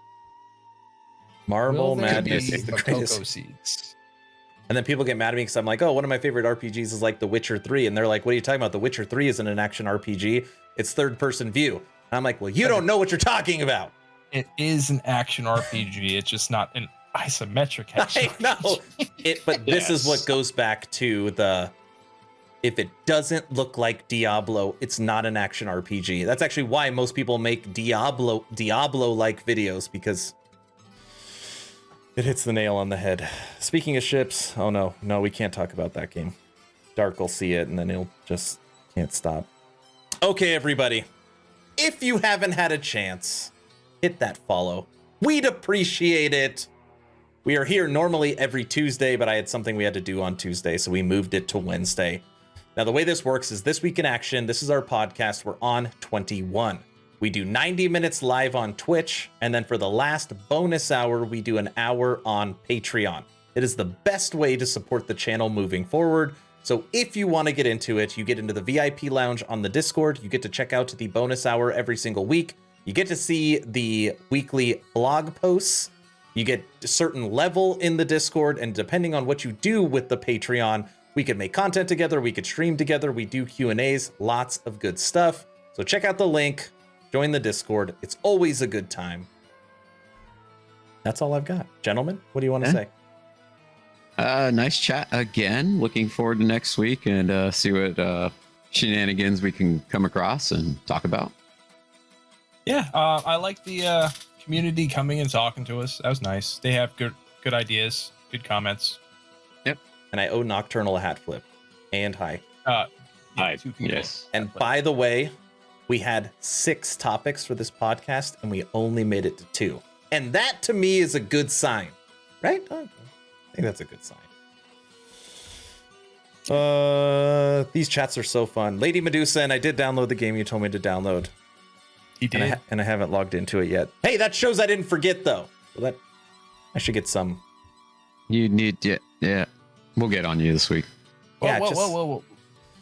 Marble Will there Madness be is the cocoa greatest. seeds? And then people get mad at me because I'm like, oh, one of my favorite RPGs is like The Witcher 3. And they're like, what are you talking about? The Witcher 3 isn't an action RPG. It's third person view. And I'm like, well, you don't know what you're talking about. It is an action RPG. It's just not an isometric action. I know it, but this is what goes back to the, if it doesn't look like Diablo, it's not an action RPG. That's actually why most people make Diablo-like videos, because it hits the nail on the head. Speaking of ships, oh no, we can't talk about that game. Dark will see it and then he'll just can't stop. Okay, everybody, if you haven't had a chance, hit that follow. We'd appreciate it. We are here normally every Tuesday, but I had something we had to do on Tuesday, so we moved it to Wednesday. Now, the way this works is This Week in Action. This is our podcast. We're on 21. We do 90 minutes live on Twitch, and then for the last bonus hour, we do an hour on Patreon. It is the best way to support the channel moving forward. So if you want to get into it, you get into the VIP lounge on the Discord. You get to check out the bonus hour every single week. You get to see the weekly blog posts. You get a certain level in the Discord, and depending on what you do with the Patreon, we could make content together, we could stream together, we do Q&As, lots of good stuff. So check out the link, join the Discord. It's always a good time. That's all I've got. Gentlemen, what do you want to say? Nice chat again. Looking forward to next week and see what shenanigans we can come across and talk about. Yeah, I like the community coming and talking to us. That was nice. They have good ideas, good comments. And I owe Nocturnal a hat flip. And hi. Hi. 2 people. Yes. And by the way, we had 6 topics for this podcast, and we only made it to 2. And that, to me, is a good sign. Right? Okay. I think that's a good sign. These chats are so fun. Lady Medusa, and I did download the game you told me to download. He did. And I haven't logged into it yet. Hey, that shows I didn't forget, though. So that I should get some. You need, yeah. We'll get on you this week. Whoa.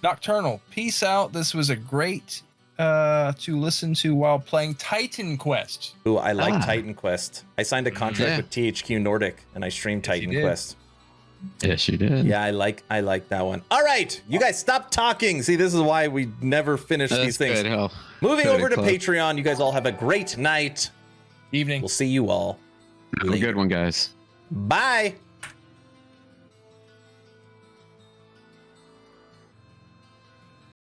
Nocturnal, peace out. This was a great to listen to while playing Titan Quest. Ooh, I like Titan Quest. I signed a contract with THQ Nordic, and I streamed Titan Quest. Yes, you did. Yeah, I like that one. All right, you guys stop talking. See, this is why we never finish these things. Good. Moving over to Patreon. You guys all have a great night. Evening. We'll see you all. Have a good one, guys. Bye.